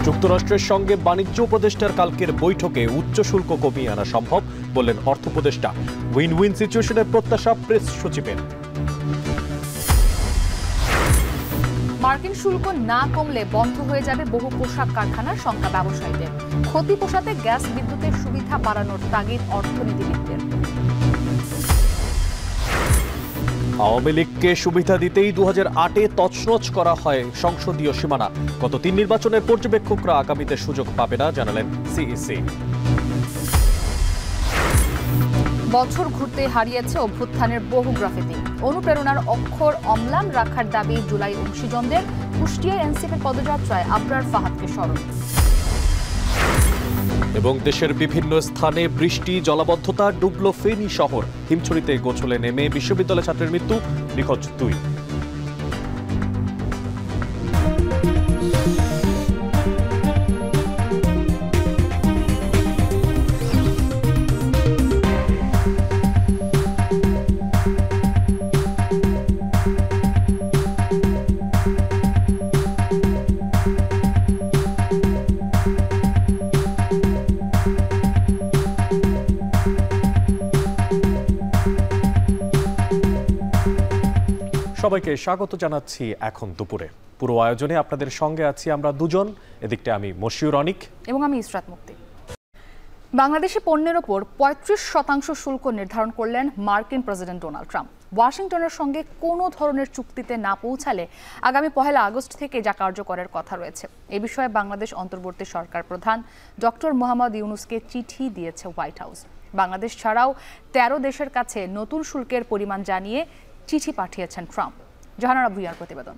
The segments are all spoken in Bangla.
যুক্তরাষ্ট্রের সঙ্গে বাণিজ্য উপদেষ্টার কালকের বৈঠকে উচ্চ শুল্ক কমিয়ে আনা সম্ভব বললেন অর্থ উপদেষ্টা। উইন উইন সিচুয়েশনের প্রত্যাশা প্রেস সচিবের। মার্কিন শুল্ক না কমলে বন্ধ হয়ে যাবে বহু পোশাক কারখানার সংখ্যা ব্যবসায়ীদের। ক্ষতি পোষাতে গ্যাস বিদ্যুতের সুবিধা বাড়ানোর তাগিদ অর্থনীতিবিদদের। আওয়ামী লীগকে সুবিধা দিতেই 2008-এ তছনছ করা হয় সংসদীয় সীমানা। গত 3 নির্বাচনের পর্যবেক্ষকরা আগামীতে সুযোগ পাবে না জানালেন সিইসি। বছর ঘুরতে হারিয়েছে অভ্যুত্থানের বহু গ্রাফিতি। অনুপ্রেরণার অক্ষর অম্লান রাখার দাবি জুলাই অংশীজনদের। কুষ্টিয়ায় এনসিপির পদযাত্রায় আবরার ফাহাদকে স্মরণ। এবং দেশের বিভিন্ন স্থানে বৃষ্টি, জলাবদ্ধতা, ডুবল ফেনী শহর। হিমছড়িতে গোসলে নেমে বিশ্ববিদ্যালয় ছাত্রের মৃত্যু, নিখোঁজ 2। সবাইকে স্বাগত জানাচ্ছি এখন দুপুরে। পুরো আয়োজনে আপনাদের সঙ্গে আছি আমরা দুজন। এদিকটা আমি মশিউর অনিক এবং আমি ইসরাত মুক্তি। বাংলাদেশি পণ্যের ওপর 35% শুল্ক নির্ধারণ করলেন মার্কিন প্রেসিডেন্ট ডোনাল্ড ট্রাম্প। ওয়াশিংটনের সঙ্গে কোনো ধরনের চুক্তিতে না পৌঁছালে আগামী 1 আগস্ট থেকে যা কার্যকরের কথা রয়েছে। এ বিষয়ে বাংলাদেশ অন্তর্বর্তী সরকার প্রধান ডক্টর মোহাম্মদ ইউনূসকে চিঠি দিয়েছে হোয়াইট হাউস। বাংলাদেশ ছাড়াও 13 দেশের কাছে নতুন শুল্কের পরিমাণ জানিয়ে চিঠি পাঠিয়েছেন ট্রাম্প। জাহানারা ভুইয়ার প্রতিবেদন।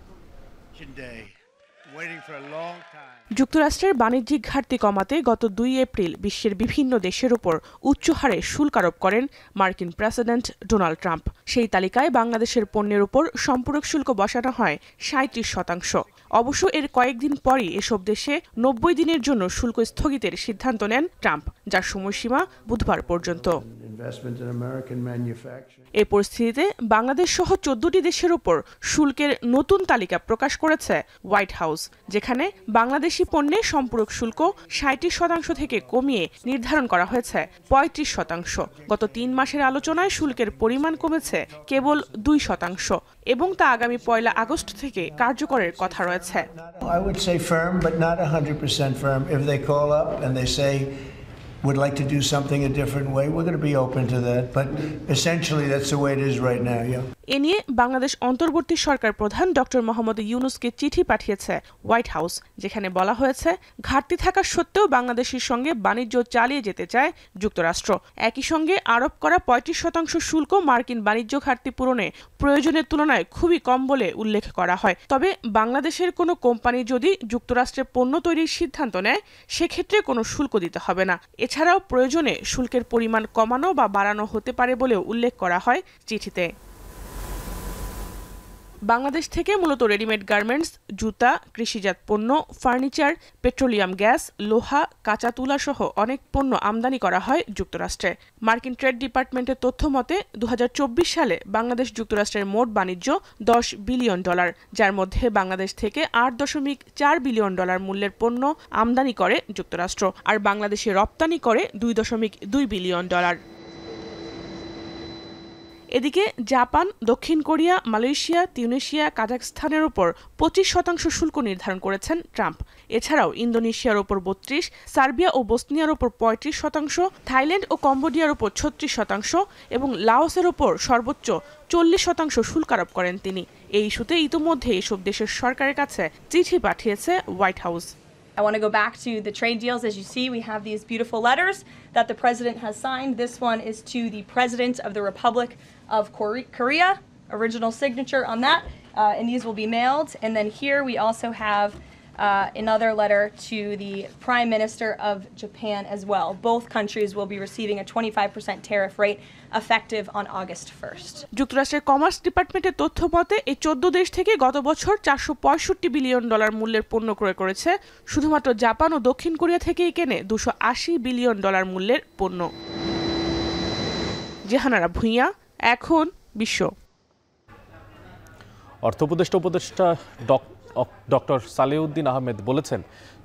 যুক্তরাষ্ট্রের বাণিজ্যিক ঘাটতি কমাতে গত 2 এপ্রিল বিশ্বের বিভিন্ন দেশের উপর উচ্চ হারে শুল্ক আরোপ করেন মার্কিন প্রেসিডেন্ট ডোনাল্ড ট্রাম্প। সেই তালিকায় বাংলাদেশের পণ্যের উপর সম্পূরক শুল্ক বসানো হয় 37%। অবশ্য এর কয়েকদিন পরই এসব দেশে 90 দিনের জন্য শুল্ক স্থগিতের সিদ্ধান্ত নেন ট্রাম্প, যার সময়সীমা বুধবার পর্যন্ত। এই পরিস্থিতিতে বাংলাদেশ সহ 14টি দেশের উপর শুল্কের নতুন তালিকা প্রকাশ করেছে হোয়াইট হাউস, যেখানে বাংলাদেশি পণ্যে সম্পূরক শুল্ক 37% থেকে কমিয়ে নির্ধারণ করা হয়েছে 35%। গত 3 মাসের আলোচনায় শুল্কের পরিমাণ কমেছে কেবল 2% এবং তা আগামী 1 আগস্ট থেকে কার্যকরের কথা রয়েছে। would like to do something a different way, we're going to be open to that, but essentially that's the way it is right now. এ নিয়ে বাংলাদেশ অন্তর্বর্তী সরকার প্রধান ডক্টর মোহাম্মদ ইউনূসকে চিঠি পাঠিয়েছে হোয়াইট হাউস, যেখানে বলা হয়েছে ঘাটতি থাকা সত্ত্বেও বাংলাদেশের সঙ্গে বাণিজ্য চালিয়ে যেতে চায় যুক্তরাষ্ট্র। একই সঙ্গে আরোপ করা 35% শুল্ক মার্কিন বাণিজ্য ঘাটতি পূরণে প্রয়োজনের তুলনায় খুবই কম বলে উল্লেখ করা হয়। তবে বাংলাদেশের কোনো কোম্পানি যদি যুক্তরাষ্ট্রে পণ্য তৈরির সিদ্ধান্ত নেয়, সেক্ষেত্রে কোনো শুল্ক দিতে হবে না। এছাড়াও প্রয়োজনে শুল্কের পরিমাণ কমানো বা বাড়ানো হতে পারে বলেও উল্লেখ করা হয় চিঠিতে। বাংলাদেশ থেকে মূলত রেডিমেড গার্মেন্টস, জুতা, কৃষিজাত পণ্য, ফার্নিচার, পেট্রোলিয়াম গ্যাস, লোহা, কাঁচা তুলা সহ অনেক পণ্য আমদানি করা হয় যুক্তরাষ্ট্রে। মার্কিন ট্রেড ডিপার্টমেন্টের তথ্য মতে 2024 সালে বাংলাদেশ যুক্তরাষ্ট্রের মোট বাণিজ্য $10 বিলিয়ন, যার মধ্যে বাংলাদেশ থেকে $8.4 বিলিয়ন মূল্যের পণ্য আমদানি করে যুক্তরাষ্ট্র, আর বাংলাদেশে রপ্তানি করে $2.2 বিলিয়ন। এদিকে জাপান, দক্ষিণ কোরিয়া, মালয়েশিয়া, তিউনিসিয়া, কাজাখস্তানের উপর 25% শুল্ক নির্ধারণ করেছেন ট্রাম্প। এছাড়াও ইন্দোনেশিয়ার উপর 32%, সার্বিয়া ও বসনিয়ার উপর 35%, থাইল্যান্ড ও কম্বোডিয়ার উপর 36% এবং লাওসের উপর সর্বোচ্চ 40% শুল্ক আরোপ করেন তিনি। এই ইস্যুতে ইতিমধ্যে এসব দেশের সরকারের কাছে চিঠি পাঠিয়েছে white house. I want to go back to the trade deals. As you see, we have these beautiful letters that the president has signed. This one is to the president of the Republic of Korea, original signature on that, and these will be mailed. And then here we also have another letter to the Prime Minister of Japan as well. Both countries will be receiving a 25% tariff rate effective on August 1st. যুক্তরাষ্ট্রের কমার্স ডিপার্টমেন্টের তথ্য মতে এই 14 দেশ থেকে গত বছর $465 বিলিয়ন মূল্যের পণ্য ক্রয় করেছে। শুধুমাত্র জাপান ও দক্ষিণ কোরিয়া থেকেই কেনে $280 বিলিয়ন মূল্যের পণ্য। জাহানারা ভুইয়া, এখন বিশ্ব। অর্থ উপদেষ্টা ডক্টর সালেউদ্দিন আহমেদ বলেছেন,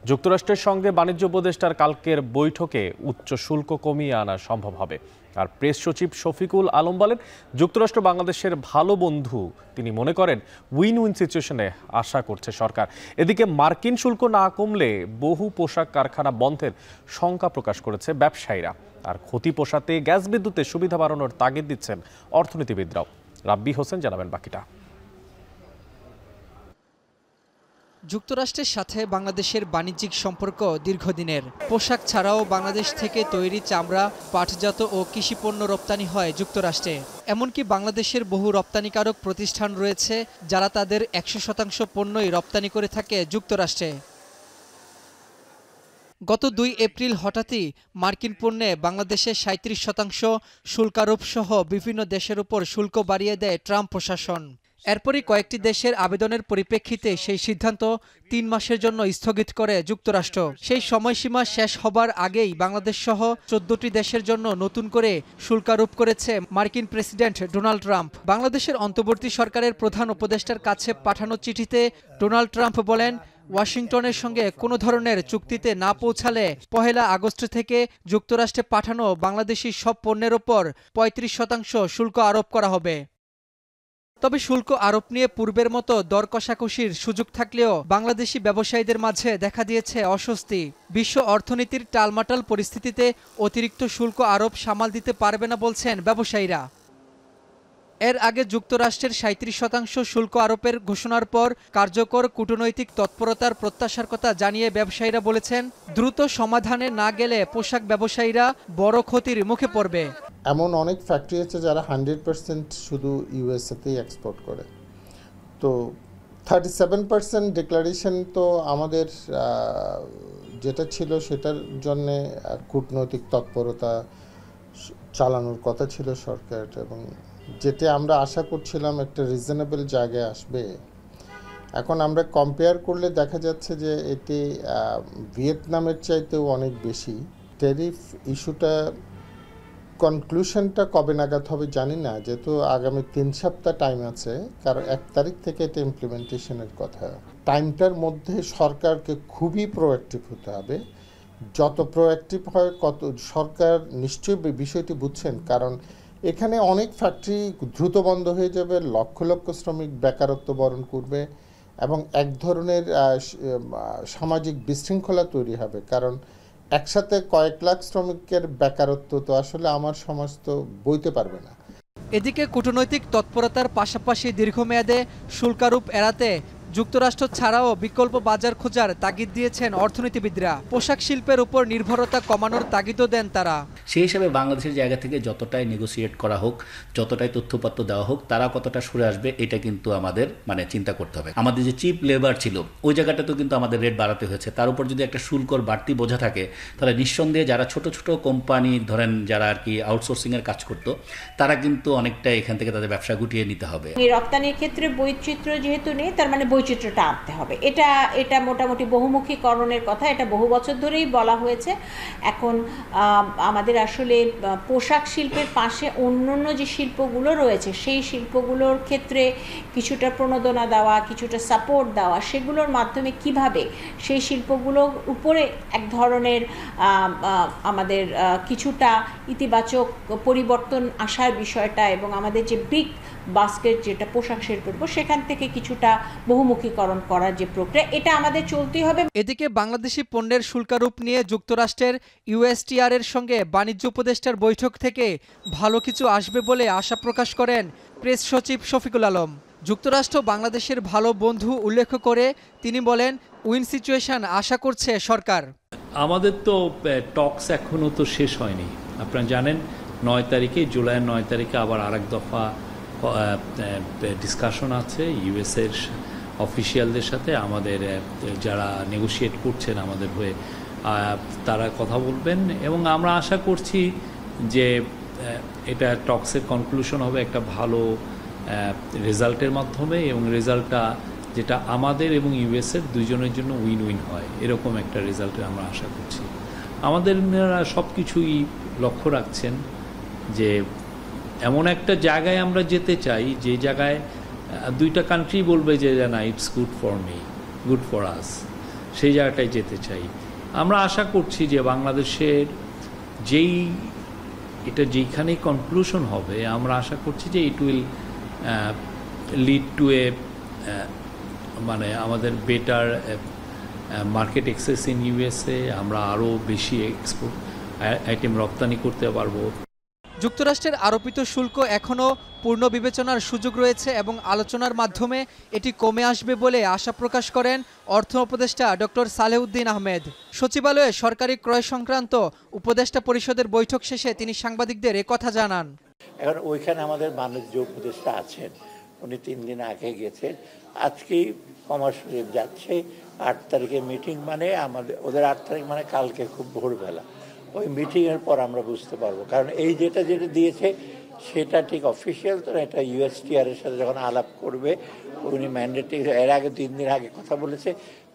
যুক্তরাষ্ট্রের সঙ্গে বাণিজ্য উপদেষ্টার কালকের বৈঠকে উচ্চ শুল্ক কমিয়ে আনা সম্ভব হবে। আর প্রেস সচিব শফিকুল আলম বলেন, যুক্তরাষ্ট্র বাংলাদেশের ভালো বন্ধু। তিনি মনে করেন উইন উইন সিচুয়েশনে আশা করছে সরকার। এদিকে মার্কিন শুল্ক না কমলে বহু পোশাক কারখানা বন্ধের শঙ্কা প্রকাশ করেছে ব্যবসায়ীরা। আর ক্ষতি পোষাতে গ্যাস বিদ্যুতের সুবিধা বাড়ানোর তাগিদ দিচ্ছেন অর্থনীতিবিদরাও। রাব্বি হোসেন জানাবেন বাকিটা। যুক্তরাষ্ট্রের সাথে বাংলাদেশের বাণিজ্যিক সম্পর্ক দীর্ঘদিনের। পোশাক ছাড়াও বাংলাদেশ থেকে তৈরি চামড়া, পাটজাত ও কৃষিপণ্য রপ্তানি হয় যুক্তরাষ্ট্রে। এমনকি বাংলাদেশের বহু রপ্তানিকারক প্রতিষ্ঠান রয়েছে যারা তাদের 100% পণ্যই রপ্তানি করে থাকে যুক্তরাষ্ট্রে। গত 2 এপ্রিল হঠাৎই মার্কিন পণ্যে বাংলাদেশে 37% শুল্কারোপ সহ বিভিন্ন দেশের উপর শুল্ক বাড়িয়ে দেয় ট্রাম্প প্রশাসন। এরপরই কয়েকটি দেশের আবেদনের পরিপ্রেক্ষিতে সেই সিদ্ধান্ত 3 মাসের জন্য স্থগিত করে যুক্তরাষ্ট্র। সেই সময়সীমা শেষ হবার আগেই বাংলাদেশ সহ 14টি দেশের জন্য নতুন করে শুল্কারোপ করেছে মার্কিন প্রেসিডেন্ট ডোনাল্ড ট্রাম্প। বাংলাদেশের অন্তর্বর্তী সরকারের প্রধান উপদেষ্টার কাছে পাঠানো চিঠিতে ডোনাল্ড ট্রাম্প বলেন, ওয়াশিংটনের সঙ্গে কোনো ধরনের চুক্তিতে না পৌঁছালে 1 আগস্ট থেকে যুক্তরাষ্ট্রে পাঠানো বাংলাদেশি সব পণ্যের ওপর 35% শুল্ক আরোপ করা হবে। তবে শুল্ক আরোপ নিয়ে পূর্বের মতো দর কষাকষির সুযোগ থাকলেও বাংলাদেশি ব্যবসায়ীদের মাঝে দেখা দিয়েছে অস্বস্তি। বিশ্ব অর্থনীতির টালমাটাল পরিস্থিতিতে অতিরিক্ত শুল্ক আরোপ সামাল দিতে পারবে না বলছেন ব্যবসায়ীরা। এর আগে যুক্তরাষ্ট্রের 37% শুল্ক আরোপের ঘোষণার পর কার্যকর কূটনৈতিক তৎপরতার প্রত্যাশার কথা জানিয়ে ব্যবসায়ীরা বলেছেন, দ্রুত সমাধানে না গেলে পোশাক ব্যবসায়ীরা বড় ক্ষতির মুখে পড়বে। এমন অনেক ফ্যাক্টরি আছে যারা 100% শুধু ইউএসএতেই এক্সপোর্ট করে। তো 37% ডিক্লারেশন তো আমাদের যেটা ছিল সেটার জন্যে কূটনৈতিক তৎপরতা চালানোর কথা ছিল সরকার, এবং যেটা আমরা আশা করছিলাম একটা রিজনেবল জায়গায় আসবে। এখন আমরা কম্পেয়ার করলে দেখা যাচ্ছে যে এটি ভিয়েতনামের চাইতেও অনেক বেশি। ট্যারিফ ইস্যুটা কনক্লুশনটা কবে নাগাদ হবে জানি না, যেহেতু আগামী 3 সপ্তাহ টাইম আছে, কারণ 1 তারিখ থেকে এটা ইমপ্লিমেন্টেশনের কথা। টাইমটার মধ্যে সরকারকে খুবই প্রোঅ্যাক্টিভ হতে হবে। যত প্রোঅ্যাক্টিভ হয় কত সরকার নিশ্চয়ই বিষয়টি বুঝছেন, কারণ এখানে অনেক ফ্যাক্টরি দ্রুত বন্ধ হয়ে যাবে, লক্ষ লক্ষ শ্রমিক বেকারত্ব বরণ করবে এবং এক ধরনের সামাজিক বিশৃঙ্খলা তৈরি হবে। কারণ একসাথে কয়েক লাখ শ্রমিকের বেকারত্ব তো আসলে আমার সমাজ তো বইতে পারবে না। এদিকে কূটনৈতিক তৎপরতার পাশাপাশি দীর্ঘমেয়াদে শুল্কারোপ এড়াতে যুক্তরাষ্ট্র ছাড়াও বিকল্প বাজার খোঁজার তাগিদ দিয়েছেন অর্থনীতিবিদরা। পোশাক শিল্পের উপর নির্ভরতা কমানোর তাগিদও দেন তারা। সেই হিসাবে বাংলাদেশের জায়গা থেকে যতটাই নেগোসিয়েট করা হোক, যতটাই তথ্যপত্র দেওয়া হোক, তারা কতটা সরে আসবে এটা কিন্তু আমাদের চিন্তা করতে হবে। আমাদের যে চিপ লেবার ছিল ওই জায়গাটাতেও কিন্তু আমাদের রেট বাড়াতে হয়েছে। তার উপর যদি একটা শুল্কর বাড়তি বোঝা থাকে, তাহলে নিঃসন্দেহে যারা ছোট ছোট কোম্পানি ধরেন যারা আর কি আউটসোর্সিংয়ের কাজ করতো, তারা কিন্তু অনেকটা এখান থেকে তাদের ব্যবসা গুটিয়ে নিতে হবে। রপ্তানির ক্ষেত্রে বৈচিত্র্য যেহেতু নেই, তার মানে বৈচিত্র্যটা আনতে হবে। এটা মোটামুটি বহুমুখীকরণের কথা, এটা বহু বছর ধরেই বলা হয়েছে। এখন আমাদের আসলে পোশাক শিল্পের পাশে অন্যান্য যে শিল্পগুলো রয়েছে সেই শিল্পগুলোর ক্ষেত্রে কিছুটা প্রণোদনা দেওয়া, কিছুটা সাপোর্ট দেওয়া, সেগুলোর মাধ্যমে কিভাবে সেই শিল্পগুলোর উপরে এক ধরনের আমাদের কিছুটা ইতিবাচক পরিবর্তন আসার বিষয়টা, এবং আমাদের যে বিগ বাস্কেট যেটা পোশাক শিল্পের উপর, সেখান থেকে কিছুটা বহুমুখীকরণ করার যে প্রক্রিয়া, এটা আমাদের চলতেই হবে। এদিকে বাংলাদেশি পণ্যের শুল্কারোপ নিয়ে যুক্তরাষ্ট্রের ইউএসটিআর এর সঙ্গে বাণিজ্য উপদেষ্টার বৈঠক থেকে ভালো কিছু আসবে বলে আশা প্রকাশ করেন প্রেস সচিব শফিকুল আলম। যুক্তরাষ্ট্র বাংলাদেশের ভালো বন্ধু উল্লেখ করে তিনি বলেন, উইন সিচুয়েশন আশা করছে সরকার। আমাদের তো টকস এখনো তো শেষ হয়নি। আপনারা জানেন 9 তারিখে, জুলাইয়ের 9 তারিখে আবার আরেক দফা ডিসকাশন আছে ইউএসের অফিসিয়ালদের সাথে। আমাদের যারা নেগোশিয়েট করছেন আমাদের হয়ে, তারা কথা বলবেন এবং আমরা আশা করছি যে এটা টক্সের কনক্লুশন হবে একটা ভালো রেজাল্টের মাধ্যমে, এবং রেজাল্টটা যেটা আমাদের এবং ইউএসের দুইজনের জন্য উইন উইন হয়, এরকম একটা রেজাল্টের আমরা আশা করছি। আমাদের সব কিছুই লক্ষ্য রাখছেন যে এমন একটা জায়গায় আমরা যেতে চাই যে জায়গায় 2টা কান্ট্রি বলবে যে না, it's good for me. Good for us, সেই জায়গাটায় যেতে চাই। আমরা আশা করছি যে বাংলাদেশের এটা যেইখানেই কনক্লুশন হবে, আমরা আশা করছি যে ইট উইল লিড টু এ মানে আমাদের better market access in USA, আমরা আরও বেশি এক্সপোর্ট আইটেম রপ্তানি করতে পারবো। যুক্তরাষ্ট্রের আরোপিত শুল্ক এখনও পূর্ণ বিবেচনার সুযোগ রয়েছে এবং আলোচনার মাধ্যমে এটি কমে আসবে বলে আশা প্রকাশ করেন অর্থ উপদেষ্টা ডক্টর সালেউদ্দিন আহমেদ। সচিবালয়ে সরকারি ক্রয় সংক্রান্ত উপদেষ্টা পরিষদের বৈঠক শেষে তিনি সাংবাদিকদের একথা জানান। এখন ওইখানে আমাদের বাণিজ্য উপদেষ্টা আছেন, উনি 3 দিন আগে গেছেন, আজকেই কমার্স যাচ্ছে। 8 তারিখে মিটিং, মানে আমাদের ওদের 8 তারিখ মানে কালকে খুব ভোরবেলা। ওই মিটিংয়ের পর আমরা বুঝতে পারবো, কারণ এই যেটা দিয়েছে সেটা ঠিক অফিসিয়াল তো না, এটা USTR এর সাথে যখন আলাপ করবে উনি ম্যান্ডেটে এর আগে 3 দিন আগে কথা বলেছে,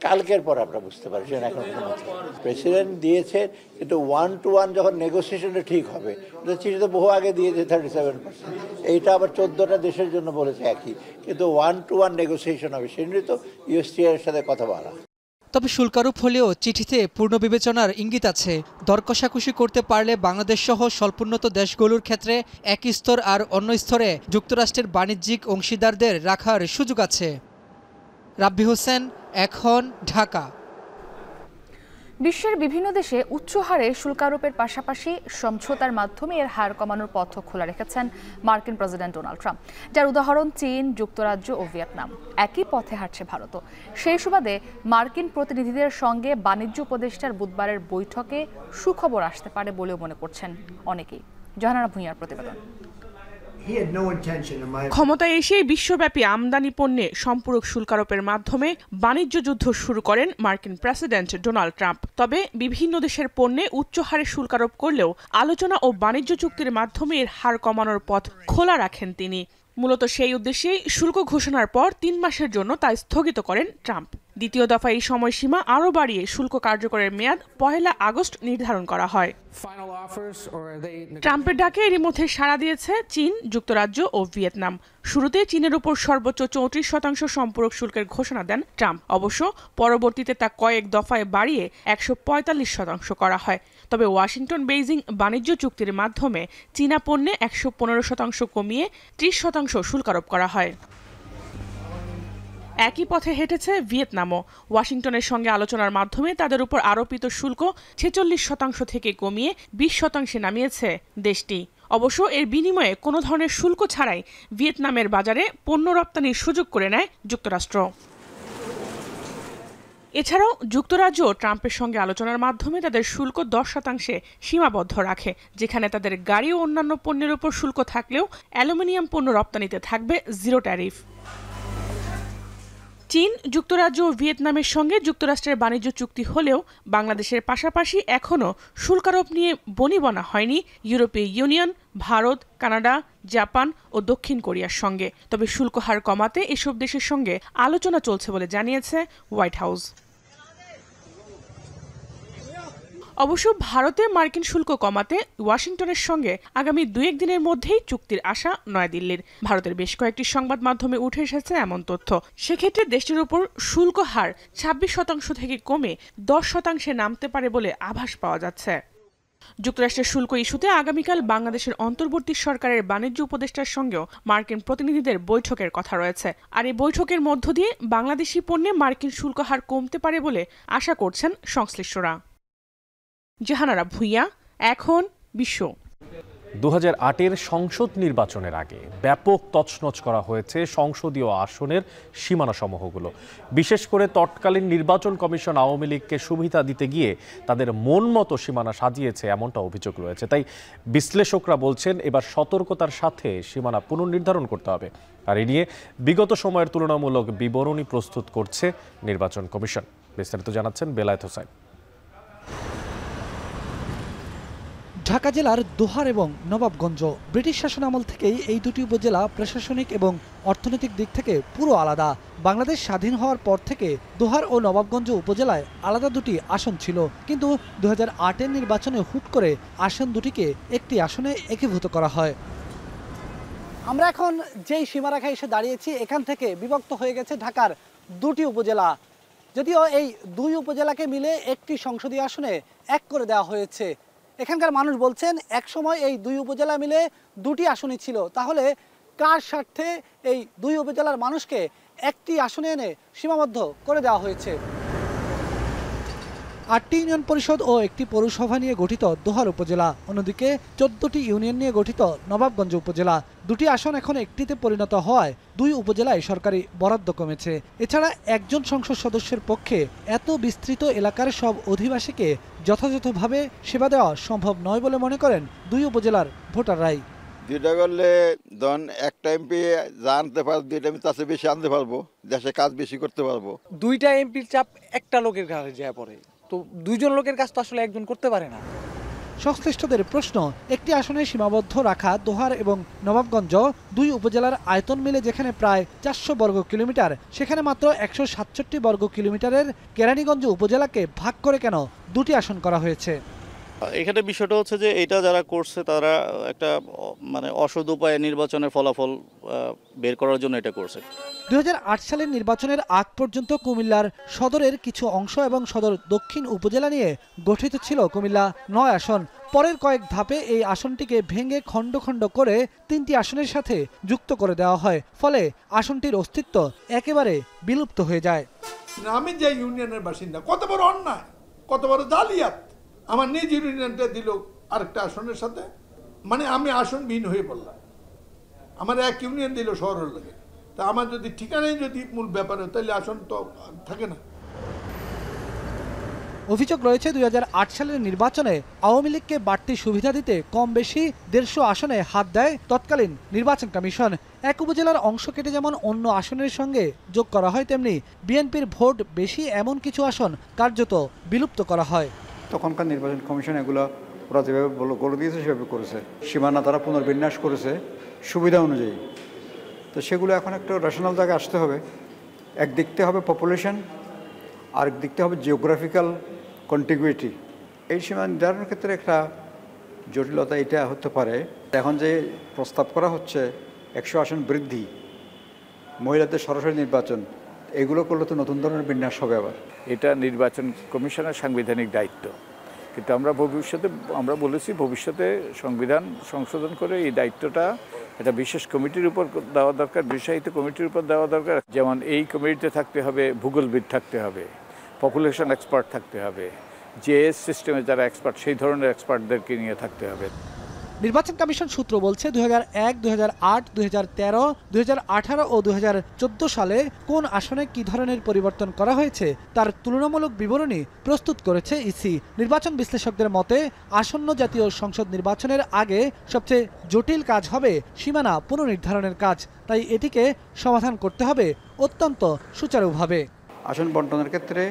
কালকের পর আমরা বুঝতে পারছি না। এখন প্রেসিডেন্ট দিয়েছে, কিন্তু 1 to 1 যখন নেগোসিয়েশনটা ঠিক হবে, চিঠি তো বহু আগে দিয়েছে 37%, এইটা আবার 14টা দেশের জন্য বলেছে একই, কিন্তু 1 to 1 নেগোসিয়েশন হবে, সেজন্যই তো USTR এর সাথে কথা বলা। তবে শুল্কারোপ হলেও চিঠিতে পূর্ণ বিবেচনার ইঙ্গিত আছে। দর কষাকষি করতে পারলে বাংলাদেশ সহ স্বল্পোন্নত দেশগুলোর ক্ষেত্রে এক স্তর আর অন্য স্তরে যুক্তরাষ্ট্রের বাণিজ্যিক অংশীদারদের রাখার সুযোগ আছে। রাব্বি হোসেন, এখন, ঢাকা। বিশ্বের বিভিন্ন দেশে উচ্চ হারে শুল্কারোপের পাশাপাশি সমঝোতার মাধ্যমে এর হার কমানোর পথ খোলা রেখেছেন মার্কিন প্রেসিডেন্ট ডোনাল্ড ট্রাম্প, যার উদাহরণ চীন, যুক্তরাজ্য ও ভিয়েতনাম। একই পথে হাঁটছে ভারতও। সেই সুবাদে মার্কিন প্রতিনিধিদের সঙ্গে বাণিজ্য উপদেষ্টার বুধবারের বৈঠকে সুখবর আসতে পারে বলেও মনে করছেন অনেকেই। জাহানারা ভূঁইয়ার প্রতিবেদন। ক্ষমতায় এসে বিশ্বব্যাপী আমদানি পণ্যে সম্পূরক শুল্কারোপের মাধ্যমে বাণিজ্য যুদ্ধ শুরু করেন মার্কিন প্রেসিডেন্ট ডোনাল্ড ট্রাম্প। তবে বিভিন্ন দেশের পণ্যে উচ্চ হারে শুল্কারোপ করলেও আলোচনা ও বাণিজ্য চুক্তির মাধ্যমে এর হার কমানোর পথ খোলা রাখেন তিনি। মূলত সেই উদ্দেশ্যেই শুল্ক ঘোষণার পর 3 মাসের জন্য তা স্থগিত করেন ট্রাম্প। দ্বিতীয় দফায় এই সময়সীমা আরও বাড়িয়ে শুল্ক কার্যকরের মেয়াদ 1 আগস্ট নির্ধারণ করা হয়। ট্রাম্পের ডাকে এরই মধ্যে সাড়া দিয়েছে চীন, যুক্তরাজ্য ও ভিয়েতনাম। শুরুতে চীনের উপর সর্বোচ্চ 34% সম্পূরক শুল্কের ঘোষণা দেন ট্রাম্প। অবশ্য পরবর্তীতে তা কয়েক দফায় বাড়িয়ে 145% করা হয়। তবে ওয়াশিংটন বেইজিং বাণিজ্য চুক্তির মাধ্যমে চীনা পণ্যে 115% কমিয়ে 30% শুল্কারোপ করা হয়। একই পথে হেঁটেছে ভিয়েতনামও। ওয়াশিংটনের সঙ্গে আলোচনার মাধ্যমে তাদের উপর আরোপিত শুল্ক 46% থেকে কমিয়ে 20% নামিয়েছে দেশটি। অবশ্য এর বিনিময়ে কোনো ধরনের শুল্ক ছাড়াই ভিয়েতনামের বাজারে পণ্য রপ্তানির সুযোগ করে নেয় যুক্তরাষ্ট্র। এছাড়াও যুক্তরাজ্য ট্রাম্পের সঙ্গে আলোচনার মাধ্যমে তাদের শুল্ক 10% সীমাবদ্ধ রাখে, যেখানে তাদের গাড়ি ও অন্যান্য পণ্যের উপর শুল্ক থাকলেও অ্যালুমিনিয়াম পণ্য রপ্তানিতে থাকবে 0 ট্যারিফ। চীন, যুক্তরাজ্য ও ভিয়েতনামের সঙ্গে যুক্তরাষ্ট্রের বাণিজ্য চুক্তি হলেও বাংলাদেশের পাশাপাশি এখনও শুল্কারোপ নিয়ে বনিবনা হয়নি ইউরোপীয় ইউনিয়ন, ভারত, কানাডা, জাপান ও দক্ষিণ কোরিয়ার সঙ্গে। তবে শুল্ক হার কমাতে এসব দেশের সঙ্গে আলোচনা চলছে বলে জানিয়েছে হোয়াইট হাউস। অবশ্য ভারতে মার্কিন শুল্ক কমাতে ওয়াশিংটনের সঙ্গে আগামী 2-1 দিনের মধ্যেই চুক্তির আশা নয়াদিল্লির। ভারতের বেশ কয়েকটি সংবাদ মাধ্যমে উঠে এসেছে এমন তথ্য। সেক্ষেত্রে দেশটির উপর শুল্ক হার 26% থেকে কমে 10% নামতে পারে বলে আভাস পাওয়া যাচ্ছে। যুক্তরাষ্ট্রের শুল্ক ইস্যুতে আগামীকাল বাংলাদেশের অন্তর্বর্তী সরকারের বাণিজ্য উপদেষ্টার সঙ্গেও মার্কিন প্রতিনিধিদের বৈঠকের কথা রয়েছে। আর এই বৈঠকের মধ্য দিয়ে বাংলাদেশি পণ্যে মার্কিন শুল্ক হার কমতে পারে বলে আশা করছেন সংশ্লিষ্টরা। জাহানারা ভূঁইয়া, এখন, বিশ্ব। 2008-এর সংসদ নির্বাচনের আগে ব্যাপক তছনছ করা হয়েছে সংসদীয় আসনের সীমানাসমূহগুলো। বিশেষ করে তৎকালীন নির্বাচন কমিশন আওয়ামী লীগকে সুবিধা দিতে গিয়ে তাদের মন মতো সীমানা সাজিয়েছে, এমনটা অভিযোগ রয়েছে। তাই বিশ্লেষকরা বলছেন এবার সতর্কতার সাথে সীমানা পুনর্নির্ধারণ করতে হবে। আর এ নিয়ে বিগত সময়ের তুলনামূলক বিবরণী প্রস্তুত করছে নির্বাচন কমিশন। বিস্তারিত জানাচ্ছেন বেলায়েত হোসেন। ঢাকা জেলার দোহার এবং নবাবগঞ্জ ব্রিটিশ শাসনামল থেকেই এই দুটি উপজেলা প্রশাসনিক এবং অর্থনৈতিক দিক থেকে পুরো আলাদা। বাংলাদেশ স্বাধীন হওয়ার পর থেকে দোহার ও নবাবগঞ্জ উপজেলায় আলাদা দুটি আসন ছিল, কিন্তু 2008-এর নির্বাচনে হুট করে আসন দুটিকে একটি আসনে একীভূত করা হয়। আমরা এখন যেই সীমারেখায় এসে দাঁড়িয়েছি, এখান থেকে বিভক্ত হয়ে গেছে ঢাকার দুটি উপজেলা। যদিও এই দুই উপজেলাকে মিলে একটি সংসদীয় আসনে এক করে দেওয়া হয়েছে। এখানকার মানুষ বলছেন একসময় এই দুই উপজেলা মিলে দুটি আসনই ছিল, তাহলে কার স্বার্থে এই দুই উপজেলার মানুষকে একটি আসনে এনে সীমাবদ্ধ করে দেওয়া হয়েছে? 8টি ইউনিয়ন পরিষদ ও একটি পৌরসভা নিয়ে গঠিত দোহার উপজেলা, অন্যদিকে 14টি ইউনিয়ন নিয়ে গঠিত নবাবগঞ্জ উপজেলা। দুটি আসন এখন একটিতে পরিণত হওয়ায় দুই উপজেলায় সরকারি বরাদ্দ কমেছে। এছাড়া একজন সংসদ সদস্যের পক্ষে এত বিস্তৃত এলাকার সব অধিবাসীকে যথাযথভাবে সেবা দেওয়া সম্ভব নয় বলে মনে করেন দুই উপজেলার ভোটাররাই। দুইটা করলে ধন একটা এমপি যা আনতে পারবো, দুইটা আমি তার বেশি আনতে পারবো, দেশে কাজ বেশি করতে পারবো। দুইটা এমপির চাপ একটা লোকের ঘাড়ে যায় পড়ে, তো দুইজন লোকের কাজ তো আসলে একজন করতে পারে না। সংশ্লিষ্টদের প্রশ্ন, একটি আসনে সীমাবদ্ধ রাখা দোহার এবং নবাবগঞ্জ দুই উপজেলার আয়তন মিলে যেখানে প্রায় 400 বর্গ কিলোমিটার, সেখানে মাত্র 167 বর্গ কিলোমিটারের কেরানীগঞ্জ উপজেলাকে ভাগ করে কেন দুটি আসন করা হয়েছে? এখানে বিষয়টা হচ্ছে যে এটা যারা করছে তারা একটা মানে অসৎ উপায়ে নির্বাচনের ফলাফল বের করার জন্য এটা করছে। 2008 সালের নির্বাচনের আগ পর্যন্ত কুমিল্লার সদরের কিছু অংশ এবং সদর দক্ষিণ উপজেলা নিয়ে গঠিত ছিল কুমিল্লা 9 আসন। পরের কয়েক ধাপে এই আসনটিকে ভেঙে খণ্ড খণ্ড করে 3টি আসনের সাথে যুক্ত করে দেওয়া হয়, ফলে আসনটির অস্তিত্ব একেবারে বিলুপ্ত হয়ে যায়। আমি যে ইউনিয়নের বাসিন্দা, কত বড় অন্যায়, কত বড় জালিয়াত! আমার নিজ ইউনিয়নটা দিল আরেকটা আসনের সাথে, মানে আমি আসনবিহীন হয়ে পড়লাম। আমার এক ইউনিয়ন দিল শহরের লাগে, তা আমার যদি ঠিকানাই যদি মূল ব্যাপার হয় তাহলে আসন তো থাকে না। অভিযোগ রয়েছে 2008 সালের নির্বাচনে আওয়ামী লীগকে বাড়তি সুবিধা দিতে কম বেশি 150 আসনে হাত দেয় তৎকালীন নির্বাচন কমিশন। এক উপজেলার অংশ কেটে যেমন অন্য আসনের সঙ্গে যোগ করা হয়, তেমনি বিএনপির ভোট বেশি এমন কিছু আসন কার্যত বিলুপ্ত করা হয়। তখনকার নির্বাচন কমিশন এগুলো ওরা যেভাবে বলে দিয়েছে সেভাবে করেছে, সীমানা তারা পুনর্বিন্যাস করেছে সুবিধা অনুযায়ী। তো সেগুলো এখন একটা রেশনাল জায়গায় আসতে হবে। এক দেখতে হবে পপুলেশন, আর দেখতে হবে জিওগ্রাফিক্যাল কন্টিগুইটি। এই সীমা নির্ধারণের ক্ষেত্রে একটা জটিলতা এটা হতে পারে। এখন যে প্রস্তাব করা হচ্ছে 100 আসন বৃদ্ধি, মহিলাদের সরাসরি নির্বাচন, এগুলো করলে তো নতুন ধরনের বিন্যাস হবে। আবার এটা নির্বাচন কমিশনের সাংবিধানিক দায়িত্ব, কিন্তু আমরা বলেছি ভবিষ্যতে সংবিধান সংশোধন করে এই দায়িত্বটা এটা বিশেষ কমিটির উপর দেওয়া দরকার, বিশেষায়িত কমিটির উপর দেওয়া দরকার। যেমন এই কমিটিতে থাকতে হবে ভূগোলবিদ থাকতে হবে, পপুলেশন এক্সপার্ট থাকতে হবে, জেএস সিস্টেমে যারা এক্সপার্ট সেই ধরনের এক্সপার্টদেরকে নিয়ে থাকতে হবে। নির্বাচন কমিশন সূত্র বলছে 2001, 2008, 2013, 2018 ও 2014 সালে কোন আসনে কি ধরনের পরিবর্তন করা হয়েছে তার তুলনামূলক বিবরণী প্রস্তুত করেছে ইসি। নির্বাচন বিশ্লেষকদের মতে আসন্ন জাতীয় সংসদ নির্বাচনের আগে সবচেয়ে জটিল কাজ হবে সীমানা পুনর্নির্ধারণের কাজ, তাই এটিকে সমাধান করতে হবে অত্যন্ত সুচারুভাবে। আসন বণ্টনের ক্ষেত্রে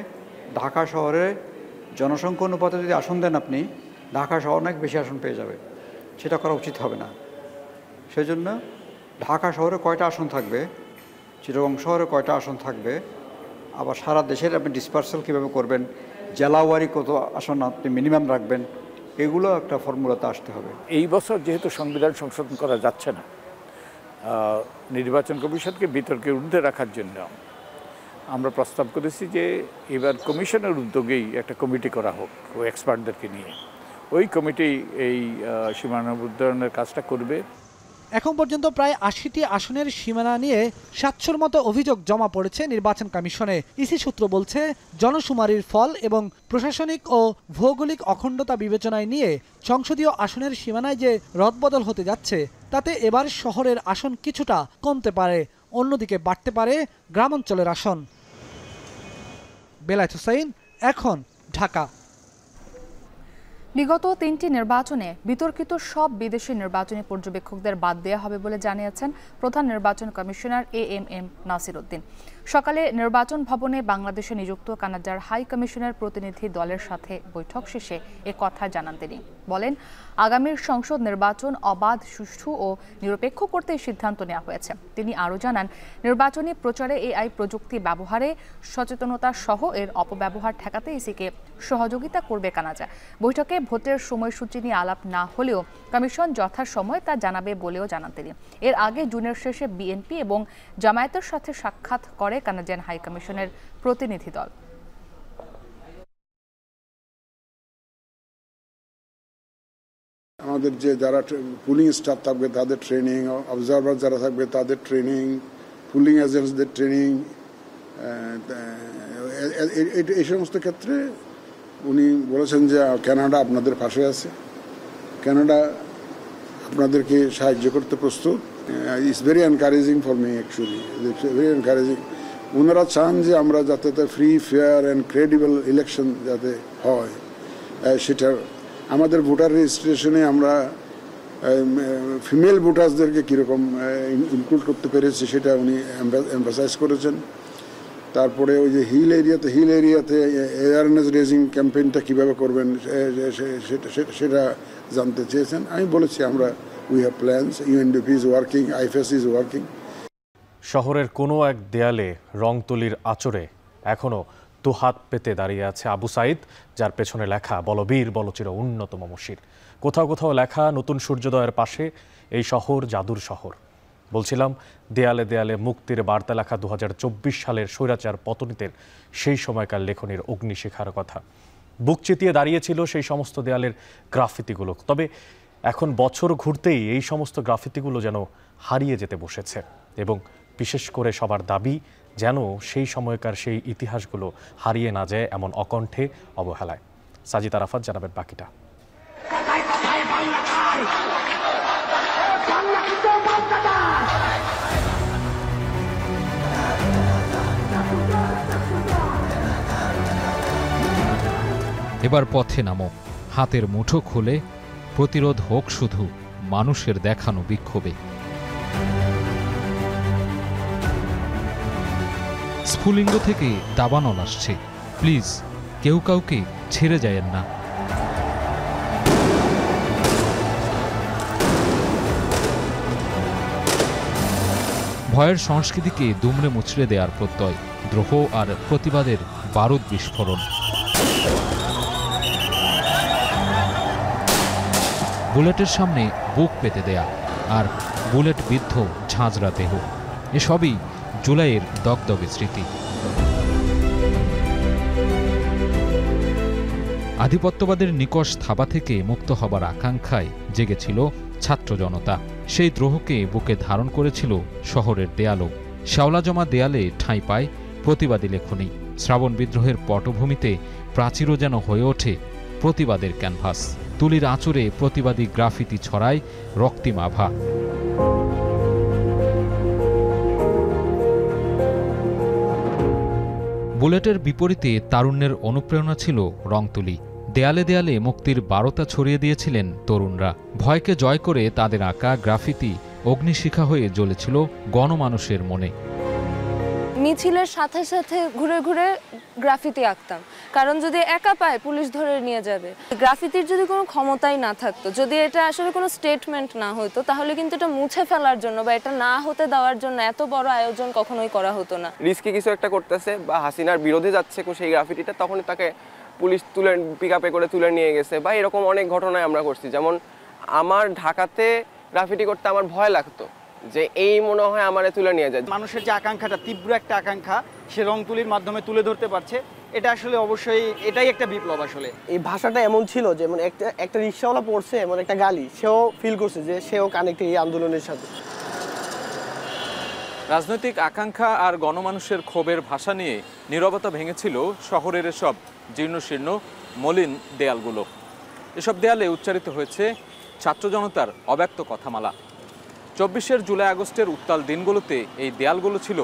ঢাকা শহরে জনসংখ্যা অনুপাতে যদি আসন দেন আপনি, ঢাকা শহর অনেক বেশি আসন পেয়ে যাবে, সেটা করা উচিত হবে না। সেজন্য ঢাকা শহরে কয়টা আসন থাকবে, চিটাগং শহরে কয়টা আসন থাকবে, আবার সারা দেশের আপনি ডিসপার্সাল কীভাবে করবেন, জেলাওয়ারি কত আসন আপনি মিনিমাম রাখবেন, এগুলো একটা ফর্মুলাতে আসতে হবে। এই বছর যেহেতু সংবিধান সংশোধন করা যাচ্ছে না, নির্বাচন কমিশনকে বিতর্কের ঊর্ধ্বে রাখার জন্য আমরা প্রস্তাব করেছি যে এবার কমিশনের উদ্যোগেই একটা কমিটি করা হোক, ও এক্সপার্টদেরকে নিয়ে। ওই কমিটি এই সীমানা উদ্ধারণের কাজটা করবে। এখন পর্যন্ত প্রায় 80টি আসনের সীমানা নিয়ে 700-র মতো অভিযোগ জমা পড়েছে নির্বাচন কমিশনে। ইসি সূত্র বলছে জনশুমারির ফল এবং প্রশাসনিক ও ভৌগোলিক অখণ্ডতা বিবেচনায় নিয়ে সংসদীয় আসনের সীমানায় যে রদবদল হতে যাচ্ছে তাতে এবার শহরের আসন কিছুটা কমতে পারে, অন্যদিকে বাড়তে পারে গ্রামাঞ্চলের আসন। বেলায়েত হোসেন, এখন, ঢাকা। বিগত 3টি নির্বাচনে বিতর্কিত সব বিদেশি নির্বাচনী পর্যবেক্ষকদের বাদ দেওয়া হবে বলে জানিয়েছেন প্রধান নির্বাচন কমিশনার এএমএম নাসির উদ্দিন। সকালে নির্বাচন ভবনে বাংলাদেশে নিযুক্ত কানাডার হাই কমিশনের প্রতিনিধি দলের সাথে বৈঠক শেষে এ কথা জানান তিনি। বলেন, আগামীর সংসদ নির্বাচন অবাধ, সুষ্ঠু ও নিরপেক্ষ করতে সিদ্ধান্ত নেওয়া হয়েছে। তিনি আরও জানান, নির্বাচনী প্রচারে এআই প্রযুক্তি ব্যবহারে সচেতনতা সহ এর অপব্যবহার ঠেকাতে ইসিকে সহযোগিতা করবে কানাডা। বৈঠকে ভোটের সময়সূচি নিয়ে আলাপ না হলেও কমিশন যথাসময়ে তা জানাবে বলেও জানান তিনি। এর আগে জুনের শেষে বিএনপি এবং জামায়াতের সাথে সাক্ষাৎ করে কানাডিয়ান হাই কমিশনের প্রতিনিধি দল। আমাদের যে যারা পুলিং স্টাফ থাকবে তাদের ট্রেনিং, অবজারভার যারা থাকবে তাদের ট্রেনিং, পুলিং এজেন্টসদের ট্রেনিং, এই সমস্ত ক্ষেত্রে উনি বলেছেন যে কানাডা আপনাদের পাশে আছে, কানাডা আপনাদেরকে সাহায্য করতে প্রস্তুত। It's very encouraging for me actually, very encouraging. ওনারা চান যে আমরা যাতে free, fair and credible election যাতে হয়, সেটা আমাদের ভোটার রেজিস্ট্রেশনে আমরা ফিমেল ভোটার্সদেরকে কীরকম ইনক্লুড করতে পেরেছি সেটা উনি এমফাসাইজ করেছেন। তারপরে ওই যে হিল এরিয়াতে অ্যাওয়ারনেস রেজিং ক্যাম্পেইনটা কীভাবে করবেন সেটা জানতে চেয়েছেন। আমি বলেছি আমরা we have plans, UNDP is working, IFS is working. শহরের কোনো এক দেয়ালে রংতুলির আঁচড়ে এখনও দুহাত পেতে দাঁড়িয়ে আছে আবু সাইদ, যার পেছনে লেখা বলবীর বলচির উন্নতম মসজিদ। কোথাও কোথাও লেখা নতুন সূর্যোদয়ের পাশে এই শহর জাদুর শহর। বলছিলাম দেয়ালে দেয়ালে মুক্তির বার্তা লেখা 2024 সালের স্বৈরাচার পতনীতের সেই সময়কার লেখনীর অগ্নিশিখার কথা। বুক চিতিয়ে দাঁড়িয়েছিল সেই সমস্ত দেয়ালের গ্রাফিতিগুলো। তবে এখন বছর ঘুরতেই এই সমস্ত গ্রাফিতিগুলো যেন হারিয়ে যেতে বসেছে, এবং বিশেষ করে সবার দাবি যেন সেই সময়কার সেই ইতিহাসগুলো হারিয়ে না যায় এমন অকণ্ঠে অবহেলায়। সাজিদ আরাফাত জানাবেন বাকিটা। এবার পথে নামো, হাতের মুঠো খুলে প্রতিরোধ হোক শুধু মানুষের দেখানো বিক্ষোভে। স্ফুলিঙ্গ থেকে দাবানল আসছে, প্লিজ কেউ কাউকে ছেড়ে যায়েন না। ভয়ের সংস্কৃতিকে দুমড়ে মুচড়ে দেওয়ার প্রত্যয়, দ্রোহ আর প্রতিবাদের বারুদ বিস্ফোরণ। বুলেটের সামনে বুক পেতে দেয়া আর বুলেট বিদ্ধ ঝাঁঝরা দেহ, এসবই জুলাইয়ের দগদগে স্মৃতি। আধিপত্যবাদের নিকষ থাবা থেকে মুক্ত হবার আকাঙ্ক্ষায় জেগেছিল ছাত্র জনতা। সেই দ্রোহকে বুকে ধারণ করেছিল শহরের দেয়ালও। শ্যাওলা জমা দেয়ালে ঠাঁই পায় প্রতিবাদী লেখনী। শ্রাবণ বিদ্রোহের পটভূমিতে প্রাচীরও যেন হয়ে ওঠে প্রতিবাদের ক্যানভাস। তুলির আঁচড়ে প্রতিবাদী গ্রাফিতি ছড়ায় রক্তিম আভা। বুলেটের বিপরীতে তারুণ্যের অনুপ্রেরণা ছিল রংতুলি। দেয়ালে দেয়ালে মুক্তির বারতা ছড়িয়ে দিয়েছিলেন তরুণরা। ভয়কে জয় করে তাদের আঁকা গ্রাফিতি অগ্নিশিখা হয়ে জ্বলেছিল গণমানুষের মনে। মিছিলের সাথে সাথে ঘুরে ঘুরে গ্রাফিতি আঁকতাম, কারণ যদি একা পায় পুলিশ ধরে নিয়ে যাবে। গ্রাফিতির যদি কোনো ক্ষমতাই না থাকতো, যদি এটা আসলে কোনো স্টেটমেন্ট না হতো, তাহলে কিন্তু এটা মুছে ফেলার জন্য বা এটা না হতে দেওয়ার জন্য এত বড় আয়োজন কখনোই করা হতো না। রিস্কি কিছু একটা করতেছে বা হাসিনার বিরোধী যাচ্ছে সেই গ্রাফিটিটা, তখনই তাকে পুলিশ তুলে পিক আপে করে তুলে নিয়ে গেছে। বা এরকম অনেক ঘটনায় আমরা করছি। যেমন আমার ঢাকাতে গ্রাফিটি করতে আমার ভয় লাগতো যে এই মনে হয় আমারে তুলে নিয়ে যায়। মানুষের যে আকাঙ্ক্ষাটা, তীব্র একটা আকাঙ্ক্ষা, সে রং তুলির মাধ্যমে তুলে ধরতে পারছে, এটা আসলে অবশ্যই এটাই একটা বিপ্লব। আসলে এই ভাষাটা এমন ছিল যে একটা রিক্সাওয়ালা পড়ছে এমন একটা গালি, সেও ফিল করছে যে সেও কানেক্ট এই আন্দোলনের সাথে। রাজনৈতিক আকাঙ্ক্ষা আর গণমানুষের ক্ষোভের ভাষা নিয়ে নীরবতা ভেঙেছিল শহরের এসব জীর্ণশীর্ণ মলিন দেয়ালগুলো। এসব দেয়ালে উচ্চারিত হয়েছে ছাত্র জনতার অব্যক্ত কথামালা। 24 জুলাই আগস্টের উত্তাল দিনগুলোতে এই দেয়ালগুলো ছিল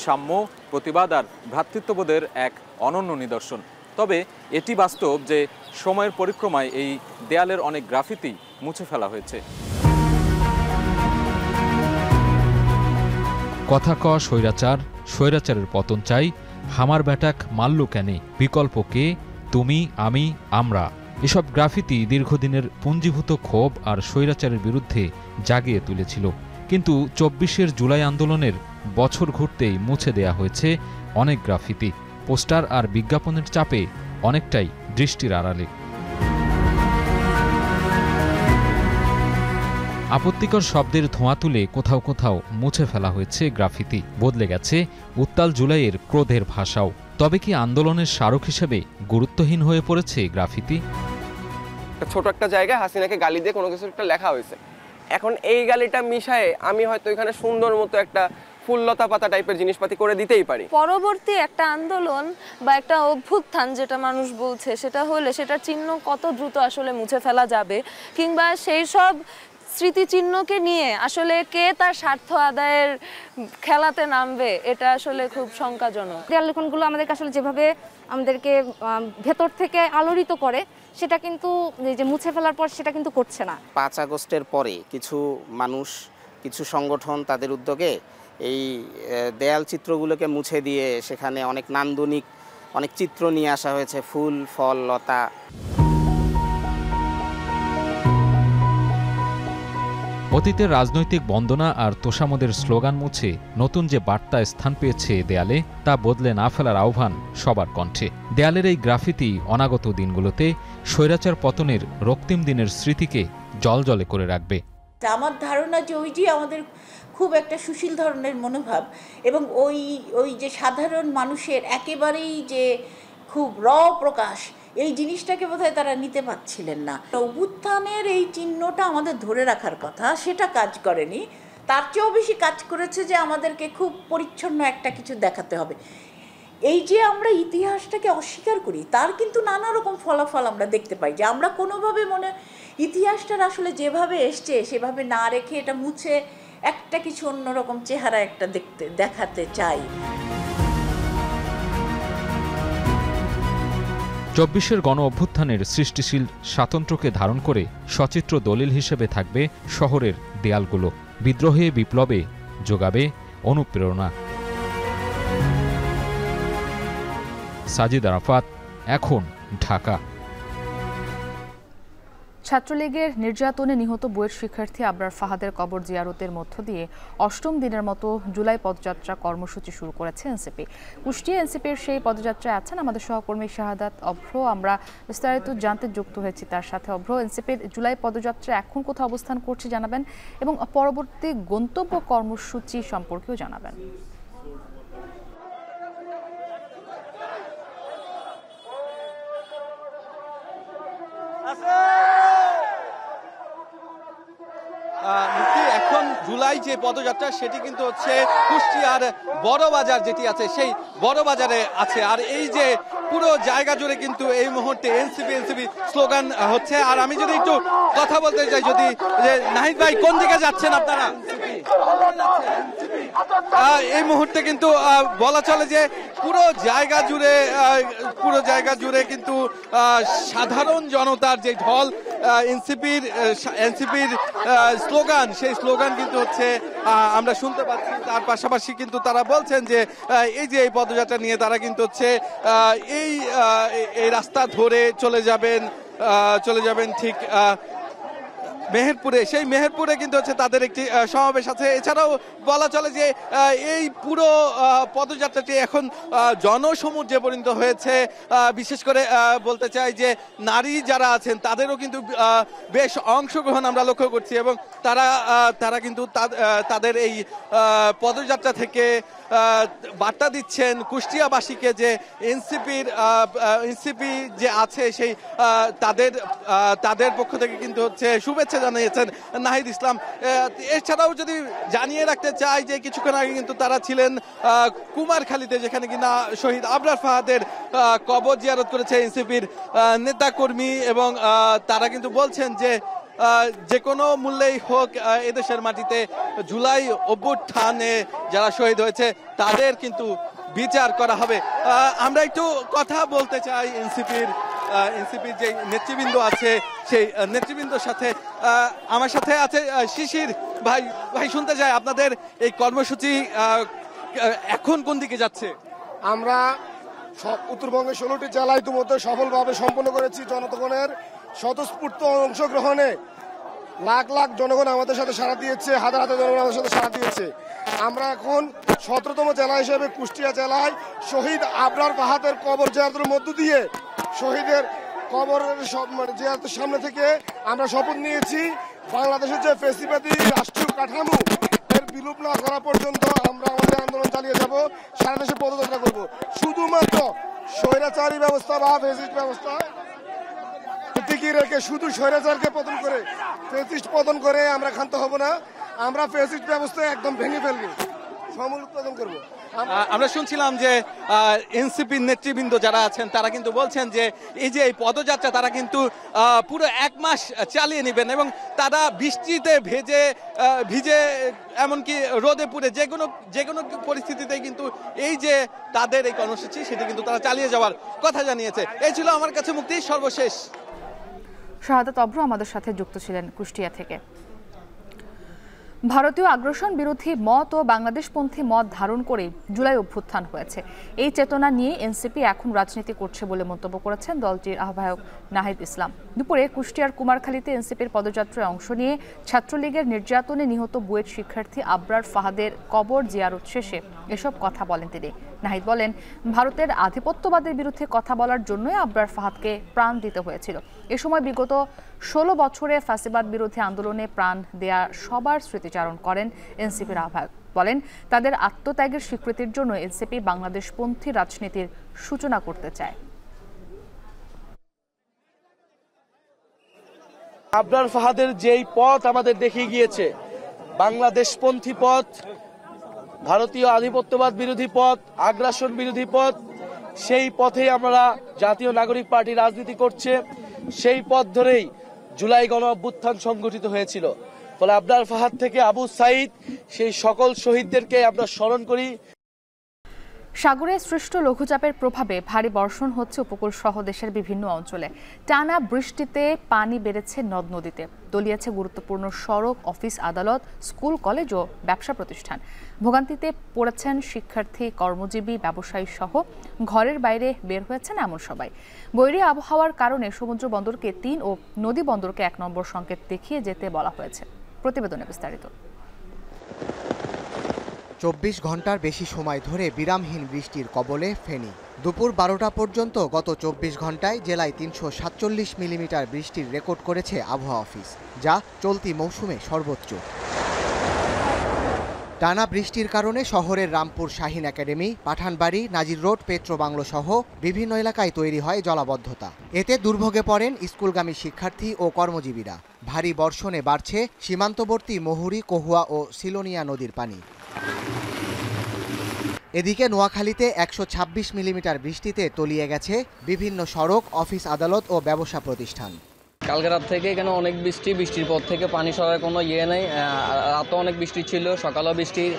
সাম্য, প্রতিবাদ আর ভ্রাতৃত্ববোধের এক অনন্য নিদর্শন। তবে এটি বাস্তব যে সময়ের পরিক্রমায় এই দেয়ালের অনেক গ্রাফিতি মুছে ফেলা হয়েছে। কথা ক স্বৈরাচার, স্বৈরাচারের পতন চাই, হামার ব্যাটাক মাল্লু কেনে, বিকল্প কে, তুমি, আমি, আমরা। এসব গ্রাফিতি দীর্ঘদিনের পুঞ্জীভূত ক্ষোভ আর স্বৈরাচারের বিরুদ্ধে জাগিয়ে তুলেছিল। কিন্তু 24 জুলাই আন্দোলনের বছর ঘুরতেই মুছে দেয়া হয়েছে অনেক গ্রাফিতি, পোস্টার আর বিজ্ঞাপনের চাপে অনেকটাই দৃষ্টির আড়ালে। আপত্তিকর শব্দের ধোঁয়া তুলে কোথাও কোথাও মুছে ফেলা হয়েছে গ্রাফিতি। বদলে গেছে উত্তাল জুলাইয়ের ক্রোধের ভাষাও। তবে কি আন্দোলনের স্মারক হিসেবে গুরুত্বহীন হয়ে পড়েছে গ্রাফিতি? একটা ছোট একটা জায়গায় হাসিনাকে গালি দিয়ে কোনো কিছু একটা লেখা হয়েছে। এখন এই গালিটা মিশায়ে আমি হয়তো এখানে সুন্দর মতো একটা ফুললতা পাতা টাইপের জিনিসপাতি করে দিতেই পারি। পরবর্তী একটা আন্দোলন বা একটা অভ্যুত্থান যেটা মানুষ বলছে সেটা হলে সেটার চিহ্ন কত দ্রুত আসলে মুছে ফেলা যাবে, কিংবা সেই সব স্মৃতিচিহ্নকে নিয়ে আসলে কে তার স্বার্থ আদায়ের খেলাতে নামবে, এটা আসলে খুব শঙ্কাজনক। দেয়াল লিখনগুলো আমাদেরকে আসলে যেভাবে আমাদেরকে ভেতর থেকে আলোড়িত করে সেটা কিন্তু যে মুছে ফেলার পর সেটা কিন্তু করছে না। 5 আগস্টের পরে কিছু মানুষ, কিছু সংগঠন তাদের উদ্যোগে এই দেয়াল চিত্রগুলোকে মুছে দিয়ে সেখানে অনেক নান্দনিক অনেক চিত্র নিয়ে আসা হয়েছে, ফুল, ফল, লতা। অতীতের রাজনৈতিক বন্দনা আর তোষামোদের স্লোগান মুছে নতুন যে বার্তা স্থান পেয়েছে দেয়ালে, তা বদলে না ফেলার আহ্বান সবার কণ্ঠে। দেয়ালের এই গ্রাফিতি অনাগত দিনগুলোতে স্বৈরাচার পতনের রক্তিম দিনের স্মৃতিকে জলজলে করে রাখবে। আমার ধারণা যে ওই যে আমাদের খুব একটা সুশীল ধরনের মনোভাব এবং ওই যে সাধারণ মানুষের একেবারেই যে খুব প্রকাশ, এই জিনিসটাকে বোধহয় তারা নিতে পারছিলেন না। অভ্যুত্থানের এই চিহ্নটা আমাদের ধরে রাখার কথা, সেটা কাজ করেনি। তার চেয়েও বেশি কাজ করেছে যে আমাদেরকে খুব পরিচ্ছন্ন একটা কিছু দেখাতে হবে। এই যে আমরা ইতিহাসটাকে অস্বীকার করি, তার কিন্তু নানা রকম ফলাফল আমরা দেখতে পাই, যে আমরা কোনোভাবে ইতিহাসটার আসলে যেভাবে এসছে সেভাবে না রেখে এটা মুছে একটা কিছু অন্যরকম চেহারা একটা দেখাতে চাই। 24-এর গণ অভ্যুত্থানের সৃষ্টিশীল স্বাতন্ত্র্যকে ধারণ করে সচিত্র দলিল হিসেবে থাকবে শহরের দেয়ালগুলো। বিদ্রোহে বিপ্লবে যোগাবে অনুপ্রেরণা। সাজিদ আরাফাত, এখন, ঢাকা। ছাত্রলীগের নির্যাতনে নিহত বুয়েট শিক্ষার্থী আবরার ফাহাদের কবর জিয়ারতের মধ্য দিয়ে 8ম দিনের মতো জুলাই পদযাত্রা কর্মসূচি শুরু করেছে এনসিপি। কুষ্টিয়া এনসিপির সেই পদযাত্রায় আছেন আমাদের সহকর্মী শাহাদাত অভ্র। আমরা বিস্তারিত জানতে যুক্ত হয়েছি তার সাথে। অভ্র, এনসিপির জুলাই পদযাত্রা এখন কোথাও অবস্থান করছে জানাবেন এবং পরবর্তী গন্তব্য কর্মসূচি সম্পর্কেও জানাবেন। এখন জুলাই যে পদযাত্রা সেটি কিন্তু হচ্ছে কুষ্টিয়ার বড় বাজার যেটি আছে সেই বড় বাজারে আছে। আর এই যে পুরো জায়গা জুড়ে কিন্তু এই মুহূর্তে এনসিপি স্লোগান হচ্ছে। আর আমি যদি একটু কথা বলতে চাই, যদি যে নাহিদ ভাই কোন দিকে যাচ্ছেন আপনারা? এই মুহূর্তে কিন্তু বলা চলে যে পুরো জায়গা জুড়ে কিন্তু সাধারণ জনতার যে ঢল, এনসিপির স্লোগান, সেই স্লোগান কিন্তু হচ্ছে আমরা শুনতে পাচ্ছি। তার পাশাপাশি কিন্তু তারা বলছেন যে এই যে এই পদযাত্রা নিয়ে তারা কিন্তু হচ্ছে এই রাস্তা ধরে চলে যাবেন ঠিক মেহেরপুরে। সেই মেহেরপুরে কিন্তু হচ্ছে তাদের একটি সমাবেশ আছে। এছাড়াও বলা চলে যে এই পুরো পদযাত্রাটি এখন জনসমুদ্রে পরিণত হয়েছে। বিশেষ করে বলতে চাই যে নারী যারা আছেন তাদেরও কিন্তু বেশ অংশগ্রহণ আমরা লক্ষ্য করছি এবং তারা কিন্তু তাদের এই পদযাত্রা থেকে বার্তা দিচ্ছেন কুষ্টিয়াবাসীকে যে এনসিপি যে আছে সেই তাদের পক্ষ থেকে কিন্তু হচ্ছে শুভেচ্ছা জানিয়েছেন নাহিদ ইসলাম। এছাড়াও যদি জানিয়ে রাখতে চাই যে কিছুক্ষণ আগে কিন্তু তারা ছিলেন কুমারখালীতে, যেখানে কিনা শহীদ আবরার ফাহাদের কবর জিয়ারত করেছে এনসিপির নেতাকর্মী এবং তারা কিন্তু বলছেন যে কোনো মূল্যেই হোক এদেশের মাটিতে জুলাই অভ্যুত্থানে যারা শহীদ হয়েছে তাদের কিন্তু বিচার করা হবে। আমরা একটু কথা বলতে চাই এনসিপির যে নেতৃবৃন্দ আছে সেই নেতৃবৃন্দর সাথে। আমার সাথে আছে শিশির ভাই শুনতে চাই আপনাদের এই কর্মসূচি এখন কোন দিকে যাচ্ছে? আমরা উত্তরবঙ্গের 16টি জেলা ইতিমধ্যে সফলভাবে সম্পন্ন করেছি। জনগণের স্বতঃস্ফূর্ত অংশগ্রহণে লাখ লাখ জনগণ আমাদের সাথে সাড়া দিয়েছে, হাজার হাজার জনগণ আমাদের সাথে সাড়া দিয়েছে। আমরা এখন 17তম জেলা হিসেবে কুষ্টিয়া জেলায় শহীদ আবরার ফাহাদের কবর জিয়ারতের মধ্য দিয়ে শহীদের কবরের জিয়ারতের সামনে থেকে আমরা শপথ নিয়েছি বাংলাদেশের যে ফেসিবাদী রাষ্ট্রীয় কাঠামো এর বিলুপ না করা পর্যন্ত আমরা আমাদের আন্দোলন চালিয়ে যাব, সারা দেশে পদযাত্রা করব। শুধুমাত্র স্বৈরাচারী ব্যবস্থা বা ফেসিস্ট ব্যবস্থা রাজনীতিকে রেখে শুধু স্বৈরাচারকে পতন করে ফ্যাসিস্ট পতন করে আমরা ক্ষান্ত হব না। আমরা ফ্যাসিস্ট ব্যবস্থা একদম ভেঙে ফেলবো, সমূল উৎপাদন করবো। আমরা শুনছিলাম যে এনসিপির নেতৃবৃন্দ যারা আছেন তারা কিন্তু বলছেন যে এই যে এই পদযাত্রা তারা কিন্তু পুরো 1 মাস চালিয়ে নেবেন এবং তারা বৃষ্টিতে ভিজে এমনকি রোদে পুড়ে যে কোনো পরিস্থিতিতে কিন্তু এই যে তাদের এই কর্মসূচি সেটি কিন্তু তারা চালিয়ে যাওয়ার কথা জানিয়েছে। এই ছিল আমার কাছে মুক্তি সর্বশেষ। শাহাদাত অভ্র আমাদের সাথে যুক্ত ছিলেন কুষ্টিয়া থেকে। ভারতীয় আগ্রাসন বিরোধী মত ও বাংলাদেশপন্থী মত ধারণ করে জুলাই অভ্যুত্থান হয়েছে। এই চেতনা নিয়ে এনসিপি এখন রাজনীতি করছে বলে মন্তব্য করেছেন দলটির আহ্বায়ক নাহিদ ইসলাম। দুপুরে কুষ্টিয়ার কুমারখালীতে এনসিপির পদযাত্রায় অংশ নিয়ে ছাত্রলীগের নির্যাতনে নিহত বুয়েট শিক্ষার্থী আবরার ফাহাদের কবর জিয়ারত শেষে এসব কথা বলেন তিনি। নাহিদ বলেন, ভারতের আধিপত্যবাদের বিরুদ্ধে কথা বলার জন্যই আবরার ফাহাদকে প্রাণ দিতে হয়েছিল। এ সময় বিগত 16 বছরে ফ্যাসিবাদ বিরোধী আন্দোলনে প্রাণ দেয়া সবার স্মৃতিচারণ করেন এনসিপির আহ্বায়ক। বলেন, তাদের আত্মত্যাগের স্বীকৃতির জন্য এনসিপি বাংলাদেশপন্থী রাজনীতির সূচনা করতে চায়। আবরার ফাহাদের যেই পথ আমাদের দেখিয়ে গিয়েছে, বাংলাদেশপন্থী পথ, ভারতীয় আধিপত্যবাদ বিরোধী পথ, আগ্রাসন বিরোধী পথ, সেই পথে আমরা জাতীয় নাগরিক পার্টি রাজনীতি করছে। সেই পথ ধরেই জুলাই গণ অভ্যুত্থান সংগঠিত হয়েছিল। ফলে আবরার ফাহাদ থেকে আবু সাইদ, সেই সকল শহীদদেরকে আমরা স্মরণ করি। সাগরে সৃষ্ট লঘুচাপের প্রভাবে ভারী বর্ষণ হচ্ছে উপকূল সহ দেশের বিভিন্ন অঞ্চলে। টানা বৃষ্টিতে পানি বেড়েছে নদ নদীতে, তলিয়েছে গুরুত্বপূর্ণ সড়ক, অফিস, আদালত, স্কুল, কলেজ ও ব্যবসা প্রতিষ্ঠান। ভোগান্তিতে পড়েছেন শিক্ষার্থী, কর্মজীবী, ব্যবসায়ী সহ ঘরের বাইরে বের হয়েছেন এমন সবাই। বৈরী আবহাওয়ার কারণে সমুদ্র বন্দরকে 3 ও নদী বন্দরকে 1 নম্বর সংকেত দেখিয়ে যেতে বলা হয়েছে। প্রতিবেদনে বিস্তারিত। 24 ঘন্টার বেশি সময় ধরে বিরামহীন বৃষ্টির কবলে ফেনী। দুপুর 12টা পর্যন্ত গত 24 ঘন্টায় জেলায় 347 মিলিমিটার বৃষ্টির রেকর্ড করেছে আবহাওয়া অফিস, যা চলতি মৌসুমে সর্বোচ্চ। টানা বৃষ্টির কারণে শহরের রামপুর শাহিন একাডেমি, পাঠানবাড়ি, নাজির রোড, পেট্রো বাংলো সহ বিভিন্ন এলাকায় তৈরি হয় জলাবদ্ধতা। এতে দুর্ভোগে পড়েন স্কুলগামী শিক্ষার্থী ও কর্মজীবীরা। ভারী বর্ষণে বাড়ছে সীমান্তবর্তী মহুরী, কহুয়া ও সিলোনিয়া নদীর পানি। এদিকে নোয়াখালীতে 126 মিলিমিটার বৃষ্টিতে তলিয়ে গেছে বিভিন্ন সড়ক, অফিস, আদালত ও ব্যবসা প্রতিষ্ঠান। কালকে রাত থেকে এখানে অনেক বৃষ্টির পর থেকে পানি সরার কোনো ইয়ে নেই। রাতও অনেক বৃষ্টি ছিল, সকালেও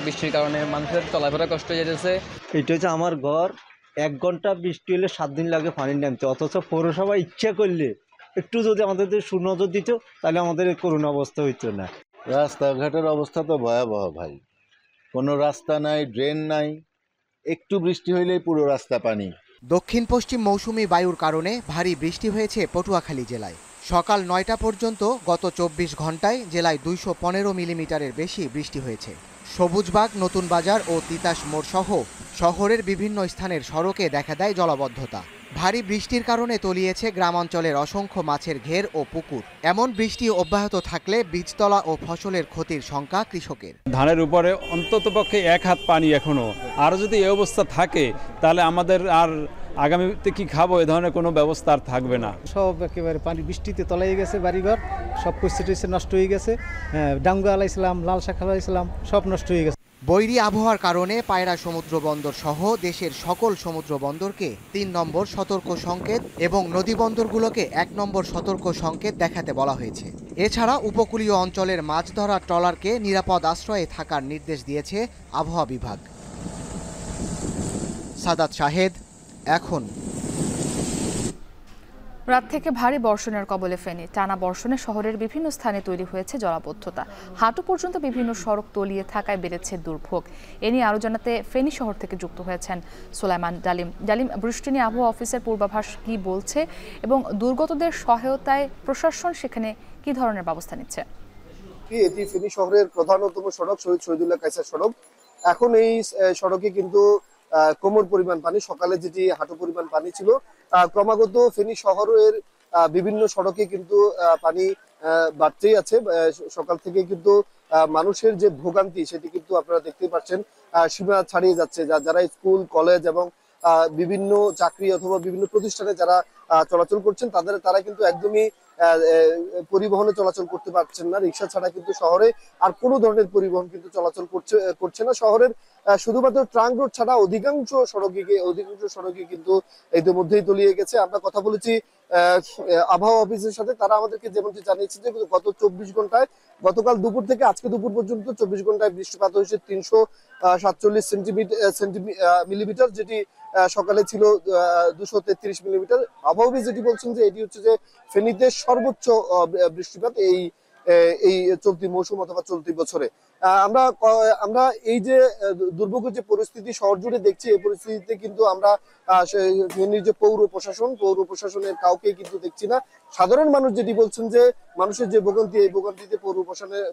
বৃষ্টির কারণে মানুষের চলাফেরা কষ্ট হয়ে যেতেছে। এটা হচ্ছে আমার ঘর, 1 ঘন্টা বৃষ্টি হলে 7 দিন লাগে পানি নামতে, অথচ পৌরসভা ইচ্ছা করলে একটু যদি আমাদের সুনজর দিত তাহলে আমাদের করুণ অবস্থা হইতো না। রাস্তাঘাটের অবস্থা তো ভয়াবহ ভাই, কোনো রাস্তা নাই, ড্রেন নাই, একটু বৃষ্টি হইলেই পুরো রাস্তা পানি। দক্ষিণ পশ্চিম মৌসুমি বায়ুর কারণে ভারী বৃষ্টি হয়েছে পটুয়াখালী জেলায়। সকাল 9টা পর্যন্ত গত 24 ঘন্টায় জেলায় 215 মিলিমিটারের বেশি বৃষ্টি হয়েছে। সবুজবাগ, নতুন বাজার ও তিতাস মোড় সহ শহরের বিভিন্ন স্থানের সড়কে দেখা দেয় জলাবদ্ধতা। ভারী বৃষ্টির কারণে তলিয়েছে গ্রামাঞ্চলের অসংখ্য মাছের ঘের ও পুকুর। এমন বৃষ্টি অব্যাহত থাকলে বীজতলা ও ফসলের ক্ষতির শঙ্কা কৃষকের। ধানের উপরে অন্ততপক্ষে 1 হাত পানি এখনো, আর যদি এই অবস্থা থাকে তাহলে আমাদের আর আগামীতে কি খাবো এ ধরনের কোনো ব্যবস্থা আর থাকবে না। সব একেবারে পানি বৃষ্টিতে তলাইয়ে গেছে, বাড়িঘর সব কিছু নষ্ট হয়ে গেছে। ডাঙ্গা আলাইছিলাম, লাল শাক আলাইছিলাম, সব নষ্ট হয়ে গেছে। বৈরী আবহাওয়ার কারণে পায়রা সমুদ্র বন্দর সহ দেশের সকল সমুদ্র বন্দরকে 3 নম্বর সতর্ক সংকেত এবং নদী বন্দরগুলোকে 1 নম্বর সতর্ক সংকেত দেখাতে বলা হয়েছে। এছাড়া উপকূলীয় অঞ্চলের মাছ ধরা ট্রলারকে নিরাপদ আশ্রয়ে থাকার নির্দেশ দিয়েছে আবহাওয়া বিভাগ। সাদাত শাহেদ, এখন। রাত থেকে ভারী বর্ষণের কবলে ফেনী। টানা বর্ষণে শহরের বিভিন্ন স্থানে তৈরি হয়েছে জলাবদ্ধতা। হাঁটু পর্যন্ত বিভিন্ন সড়ক তলিয়ে থাকায় বেড়েছে দুর্ভোগ। এ নিয়ে আরও জানাতে ফেনী শহর থেকে যুক্ত হয়েছেন সুলাইমান ডালিম। ডালিম, বৃষ্টি নিয়ে আবহাওয়া অফিসের পূর্বাভাস কি বলছে এবং দুর্গতদের সহায়তায় প্রশাসন সেখানে কি ধরনের ব্যবস্থা নিচ্ছে? এটি ফেনী শহরের প্রধানতম সড়ক, শহীদ শহীদুল্লাহ কায়সার সড়ক। এখন এই সড়কে কিন্তু কোমর পরিমাণ পানি, সকালে যেটি হাঁটু পরিমাণ পানি ছিল, ক্রমাগত ফেনী শহরের বিভিন্ন সড়কে কিন্তু পানি বাড়তেই আছে। সকাল থেকে কিন্তু মানুষের যে ভোগান্তি সেটি কিন্তু আপনারা দেখতেই পাচ্ছেন সীমা ছাড়িয়ে যাচ্ছে। যারা স্কুল, কলেজ এবং বিভিন্ন চাকরি অথবা বিভিন্ন প্রতিষ্ঠানে যারা চলাচল করছেন তারা কিন্তু একদমই পরিবহনে চলাচল করতে পারছেন না। রিক্সা ছাড়া কিন্তু শহরে আর কোনো ধরনের পরিবহন কিন্তু চলাচল করছে না। শহরের শুধুমাত্র ট্রাঙ্ক রোড ছাড়া অধিকাংশ সড়কে কিন্তু ইতিমধ্যেই তলিয়ে গেছে। আমরা কথা বলেছি আবহাওয়া অফিসের সাথে, তারা আমাদেরকে যেমনটি জানিয়েছে যে গত 24 ঘন্টায়, গতকাল দুপুর থেকে আজকে দুপুর পর্যন্ত 24 ঘন্টায় বৃষ্টিপাত হয়েছে 347 মিলিমিটার, যেটি সকালে ছিল 233 মিলিমিটার। আবহাওয়া অফিস যেটি বলছেন যে এটি হচ্ছে যে ফেনীতে সর্বোচ্চ বৃষ্টিপাত এই চলতি মৌসুম অথবা চলতি বছরে। আমরা এই যে দুর্ভোগের যে পরিস্থিতি শহর জুড়ে দেখছি, এই পরিস্থিতিতে কিন্তু আমরা ফেনীর যে পৌর প্রশাসনের কাউকে কিন্তু দেখছি না। সাধারণ মানুষ যেটি বলছেন যে মানুষের যে ভোগান্তি, এই ভোগান্তিতে পৌর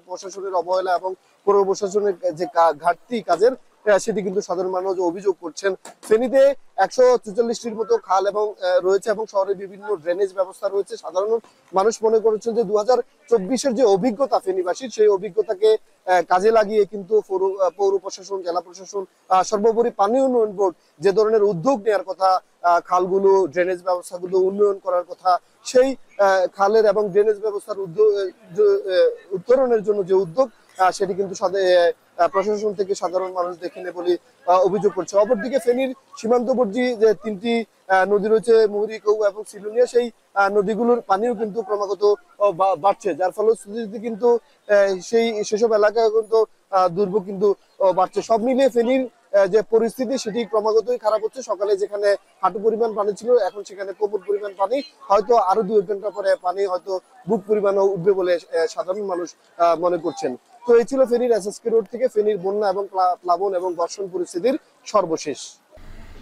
প্রশাসনের অবহেলা এবং পৌর প্রশাসনের যে ঘাটতি কাজের, সেটি কিন্তু সাধারণ মানুষ অভিযোগ করছেন। ফেনীতে 144টির মতো খাল এবং রয়েছে এবং শহরে বিভিন্ন ড্রেনেজ ব্যবস্থা রয়েছে। সাধারণ মানুষ মনে করেছেন যে 2024-এর যে অভিজ্ঞতা ফেনীবাসীর, সেই অভিজ্ঞতাকে কাজে লাগিয়ে কিন্তু পৌর প্রশাসন, জেলা প্রশাসন, সর্বোপরি পানি উন্নয়ন বোর্ড যে ধরনের উদ্যোগ নেওয়ার কথা, খালগুলো, ড্রেনেজ ব্যবস্থাগুলো উন্নয়ন করার কথা, সেই খালের এবং ড্রেনেজ ব্যবস্থার উত্তরণের জন্য যে উদ্যোগ, সেটি কিন্তু প্রশাসন থেকে সাধারণ মানুষ দেখেনি বলে অভিযোগ করছে। অপরদিকে ফেনীর সীমান্তবর্তী যে 3টি নদী রয়েছে, মুহুরী, কৌ এবং সিলুনিয়া, সেই নদীগুলোর পানিও কিন্তু ক্রমাগত বাড়ছে, যার ফলশ্রুতিতে কিন্তু সেসব এলাকায় কিন্তু দুর্ভোগ কিন্তু বাড়ছে। সব মিলিয়ে ফেনীর যে পরিস্থিতি সেটি ক্রমাগতই খারাপ হচ্ছে। সকালে যেখানে হাঁটু পরিমাণ পানি ছিল, এখন সেখানে কোমর পরিমাণ পানি, হয়তো আরো 2 ঘন্টা পরে পানি হয়তো বুক পরিমাণও উঠবে বলে সাধারণ মানুষ মনে করছেন। তো এই ছিল ফেনীর এসএসকে রোড থেকে ফেনীর বন্যা এবং প্লাবন এবং বর্ষণ পরিস্থিতির সর্বশেষ।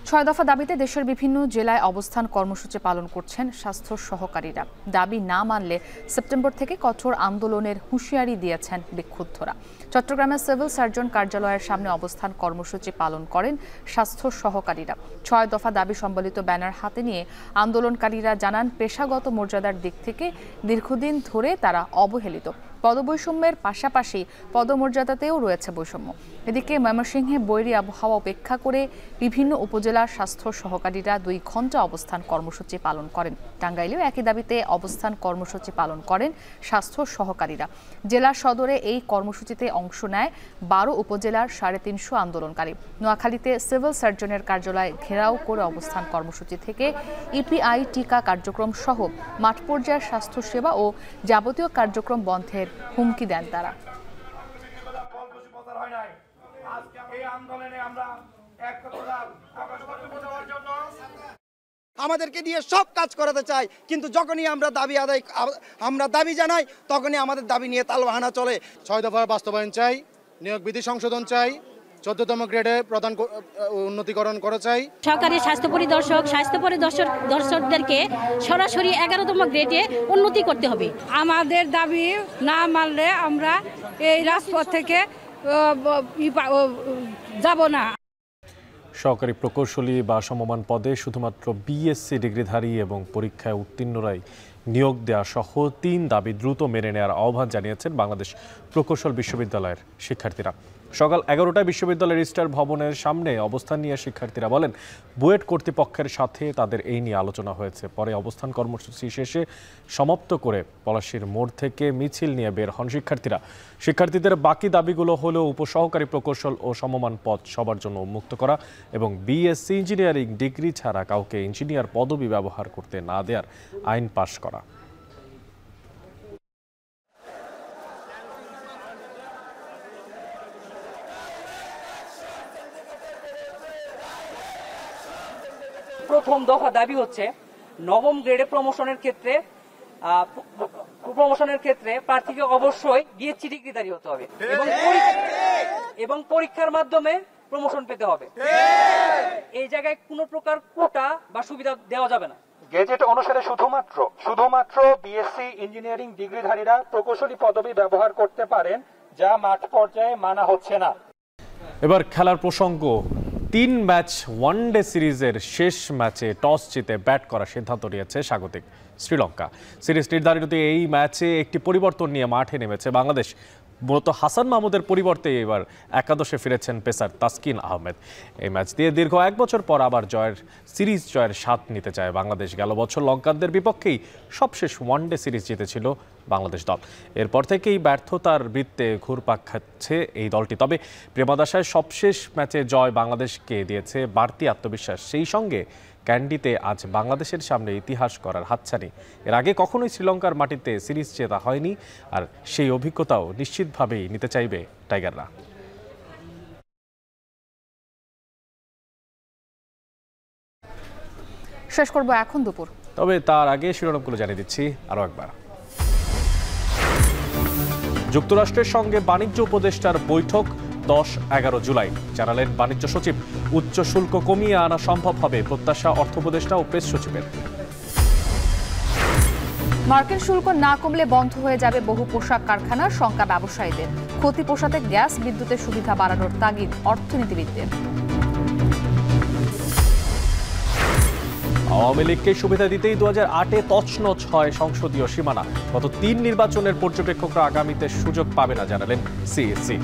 6 দফা দাবিতে দেশের বিভিন্ন জেলায় অবস্থান কর্মসূচি পালন করছেন স্বাস্থ্য সহকারীরা। দাবি না মানলে সেপ্টেম্বর থেকে কঠোর আন্দোলনের হুঁশিয়ারি দিয়েছেন বিক্ষুব্ধরা। চট্টগ্রামের সিভিল সার্জন কার্যালয়ের সামনে অবস্থান কর্মসূচি পালন করেন স্বাস্থ্য সহকারীরা। 6 দফা দাবি সম্বলিত ব্যানার হাতে নিয়ে আন্দোলনকারীরা জানান, পেশাগত মর্যাদার দিক থেকে দীর্ঘদিন ধরে তারা অবহেলিত। পদবৈষম্যের পাশাপাশি পদমর্যাদাতেও রয়েছে বৈষম্য। এদিকে ময়মনসিংহে বৈরী আবহাওয়া উপেক্ষা করে বিভিন্ন উপজেলার স্বাস্থ্য সহকারীরা 2 ঘণ্টা অবস্থান কর্মসূচি পালন করেন। টাঙ্গাইলেও একই দাবিতে অবস্থান কর্মসূচি পালন করেন স্বাস্থ্য সহকারীরা। জেলা সদরে এই কর্মসূচিতে অংশ নেয় 12 উপজেলার 350 আন্দোলনকারী। নোয়াখালীতে সিভিল সার্জনের কার্যালয় ঘেরাও করে অবস্থান কর্মসূচি থেকে ইপিআই টিকা কার্যক্রম সহ মাঠ পর্যায়ের স্বাস্থ্যসেবা ও যাবতীয় কার্যক্রম বন্ধের হুমকি দেন তারা। আমাদেরকে দিয়ে সব কাজ করাতে চাই, কিন্তু যখনই আমরা দাবি জানাই তখনই আমাদের দাবি নিয়ে তালবাহানা চলে। 6 দফার বাস্তবায়ন চাই, নিয়োগ বিধি সংশোধন চাই, 14তম গ্রেডে প্রধান উন্নতিকরণ করা চাই। সরকারি স্বাস্থ্য পরিদর্শকদেরকে সরাসরি 11তম গ্রেডে উন্নতি করতে হবে। আমাদের দাবি না মানলে আমরা এই রাজপথ থেকে যাব না। সহকারী প্রকৌশলী বা সমমান পদে শুধুমাত্র বিএসসি ডিগ্রিধারী এবং পরীক্ষায় উত্তীর্ণরাই নিয়োগ দেওয়া সহ 3 দাবি দ্রুত মেনে নেওয়ার আহ্বান জানিয়েছেন বাংলাদেশ প্রকৌশল বিশ্ববিদ্যালয়ের শিক্ষার্থীরা। সকাল 11টায় বিশ্ববিদ্যালয়ের রেজিস্ট্রার ভবনের সামনে অবস্থান নিয়ে শিক্ষার্থীরা বলেন, বুয়েট কর্তৃপক্ষের সাথে তাদের এই নিয়ে আলোচনা হয়েছে। পরে অবস্থান কর্মসূচি শেষে সমাপ্ত করে পলাশীর মোড় থেকে মিছিল নিয়ে বের হন শিক্ষার্থীরা। শিক্ষার্থীদের বাকি দাবিগুলো হলো উপসহকারী প্রকৌশল ও সমমান পদ সবার জন্য উন্মুক্ত করা এবং বিএসসি ইঞ্জিনিয়ারিং ডিগ্রি ছাড়া কাউকে ইঞ্জিনিয়ার পদবি ব্যবহার করতে না দেওয়ার আইন পাশ করা। প্রথম দফা দাবি হচ্ছে নবম গ্রেডে প্রমোশনের ক্ষেত্রে প্রার্থীকে অবশ্যই বিএসসি ডিগ্রিধারী হতে হবে এবং পরীক্ষার মাধ্যমে প্রমোশন পেতে হবে। এই জায়গায় কোনো প্রকার কোটা বা সুবিধা দেওয়া যাবে না। গেজেট অনুসারে শুধুমাত্র বিএসসি ইঞ্জিনিয়ারিং ডিগ্রিধারীরা প্রকৌশলী পদবি ব্যবহার করতে পারেন, যা মাঠ পর্যায়ে মানা হচ্ছে না। এবার খেলার প্রসঙ্গ। 3 ম্যাচ ওয়ানডে সিরিজের শেষ ম্যাচে টস জিতে ব্যাট করার সিদ্ধান্ত নিয়েছে স্বাগতিক শ্রীলঙ্কা। সিরিজ নির্ধারিত এই ম্যাচে একটি পরিবর্তন নিয়ে মাঠে নেমেছে বাংলাদেশ। মূলত হাসান মাহমুদের পরিবর্তে এবার একাদশে ফিরেছেন পেসার তাসকিন আহমেদ। এই ম্যাচ দিয়ে দীর্ঘ 1 বছর পর আবার সিরিজ জয়ের স্বাদ নিতে চায় বাংলাদেশ। গেল বছর লঙ্কানদের বিপক্ষেই সবশেষ ওয়ানডে সিরিজ জিতেছিল বাংলাদেশ দল। এরপর থেকেই ব্যর্থতার বৃত্তে ঘুরপাক খাচ্ছে এই দলটি। তবে প্রেমাদাসায় সবশেষ ম্যাচে জয় বাংলাদেশকে দিয়েছে বাড়তি আত্মবিশ্বাস। সেই সঙ্গে ক্যান্ডিতে আজ বাংলাদেশের সামনে ইতিহাস করার হাতছানি। এর আগে কখনোই শ্রীলঙ্কার মাটিতে সিরিজ জেতা হয়নি, আর সেই অভিজ্ঞতাও নিশ্চিতভাবেই নিতে চাইবে টাইগাররা। শেষ করব এখন দুপুর, তবে তার আগে শিরোনামগুলো জানিয়ে দিচ্ছি আরও একবার। যুক্তরাষ্ট্রের সঙ্গে বাণিজ্য উপদেষ্টার বৈঠক 10-11 জুলাই। জানালেন বাণিজ্য সচিব। উচ্চ শুল্ক কমিয়ে আনা সম্ভব হবে, প্রত্যাশা অর্থ উপদেষ্টা ও প্রেস সচিবের। মার্কিন শুল্ক না কমলে বন্ধ হয়ে যাবে বহু পোশাক কারখানার, শঙ্কা ব্যবসায়ীদের। ক্ষতি পোষাতে গ্যাস বিদ্যুতের সুবিধা বাড়ানোর তাগিদ অর্থনীতিবিদদের। আওয়ামী লীগকে সুবিধা দিতেই 2008-এ তছনছ হয় সংসদীয় সীমানা। গত 3 নির্বাচনের পর্যবেক্ষকরা আগামীতে সুযোগ পাবে না, জানালেন সিএসি।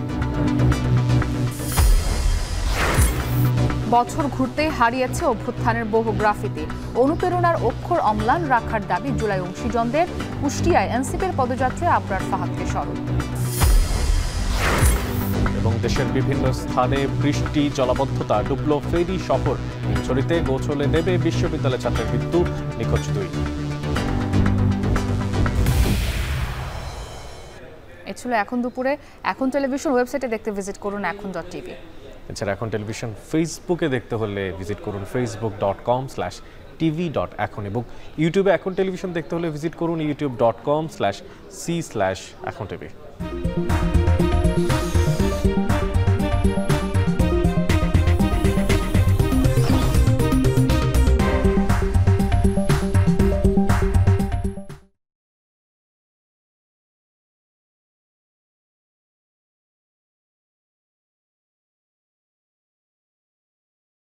বছর ঘুরতেই হারিয়েছে অভ্যুত্থানের বহু গ্রাফিতি। অনুপ্রেরণার অক্ষর অম্লান রাখার দাবি জুলাই অংশীজনদের। কুষ্টিয়ায় এনসিপির পদযাত্রায় আবরার ফাহাদকে স্মরণ। এবং দেশের বিভিন্ন স্থানে বৃষ্টি, জলাবদ্ধতা, ডুবল ফেরি শহর। হিমছড়িতে গোছলে নেবে বিশ্ববিদ্যালয় ছাত্রের মৃত্যু, নিখোঁজ 2। এ ছিল এখন দুপুরে। এখন টেলিভিশন ওয়েবসাইটে দেখতে ভিজিট করুন এখন.টিভি। এছাড়া এখন টেলিভিশন ফেসবুকে দেখতে হলে ভিজিট করুন facebook.com/tv.এখন, এবং ইউটিউবে এখন টেলিভিশন দেখতে হলে ভিজিট করুন youtube.com/c/এখন টিভি।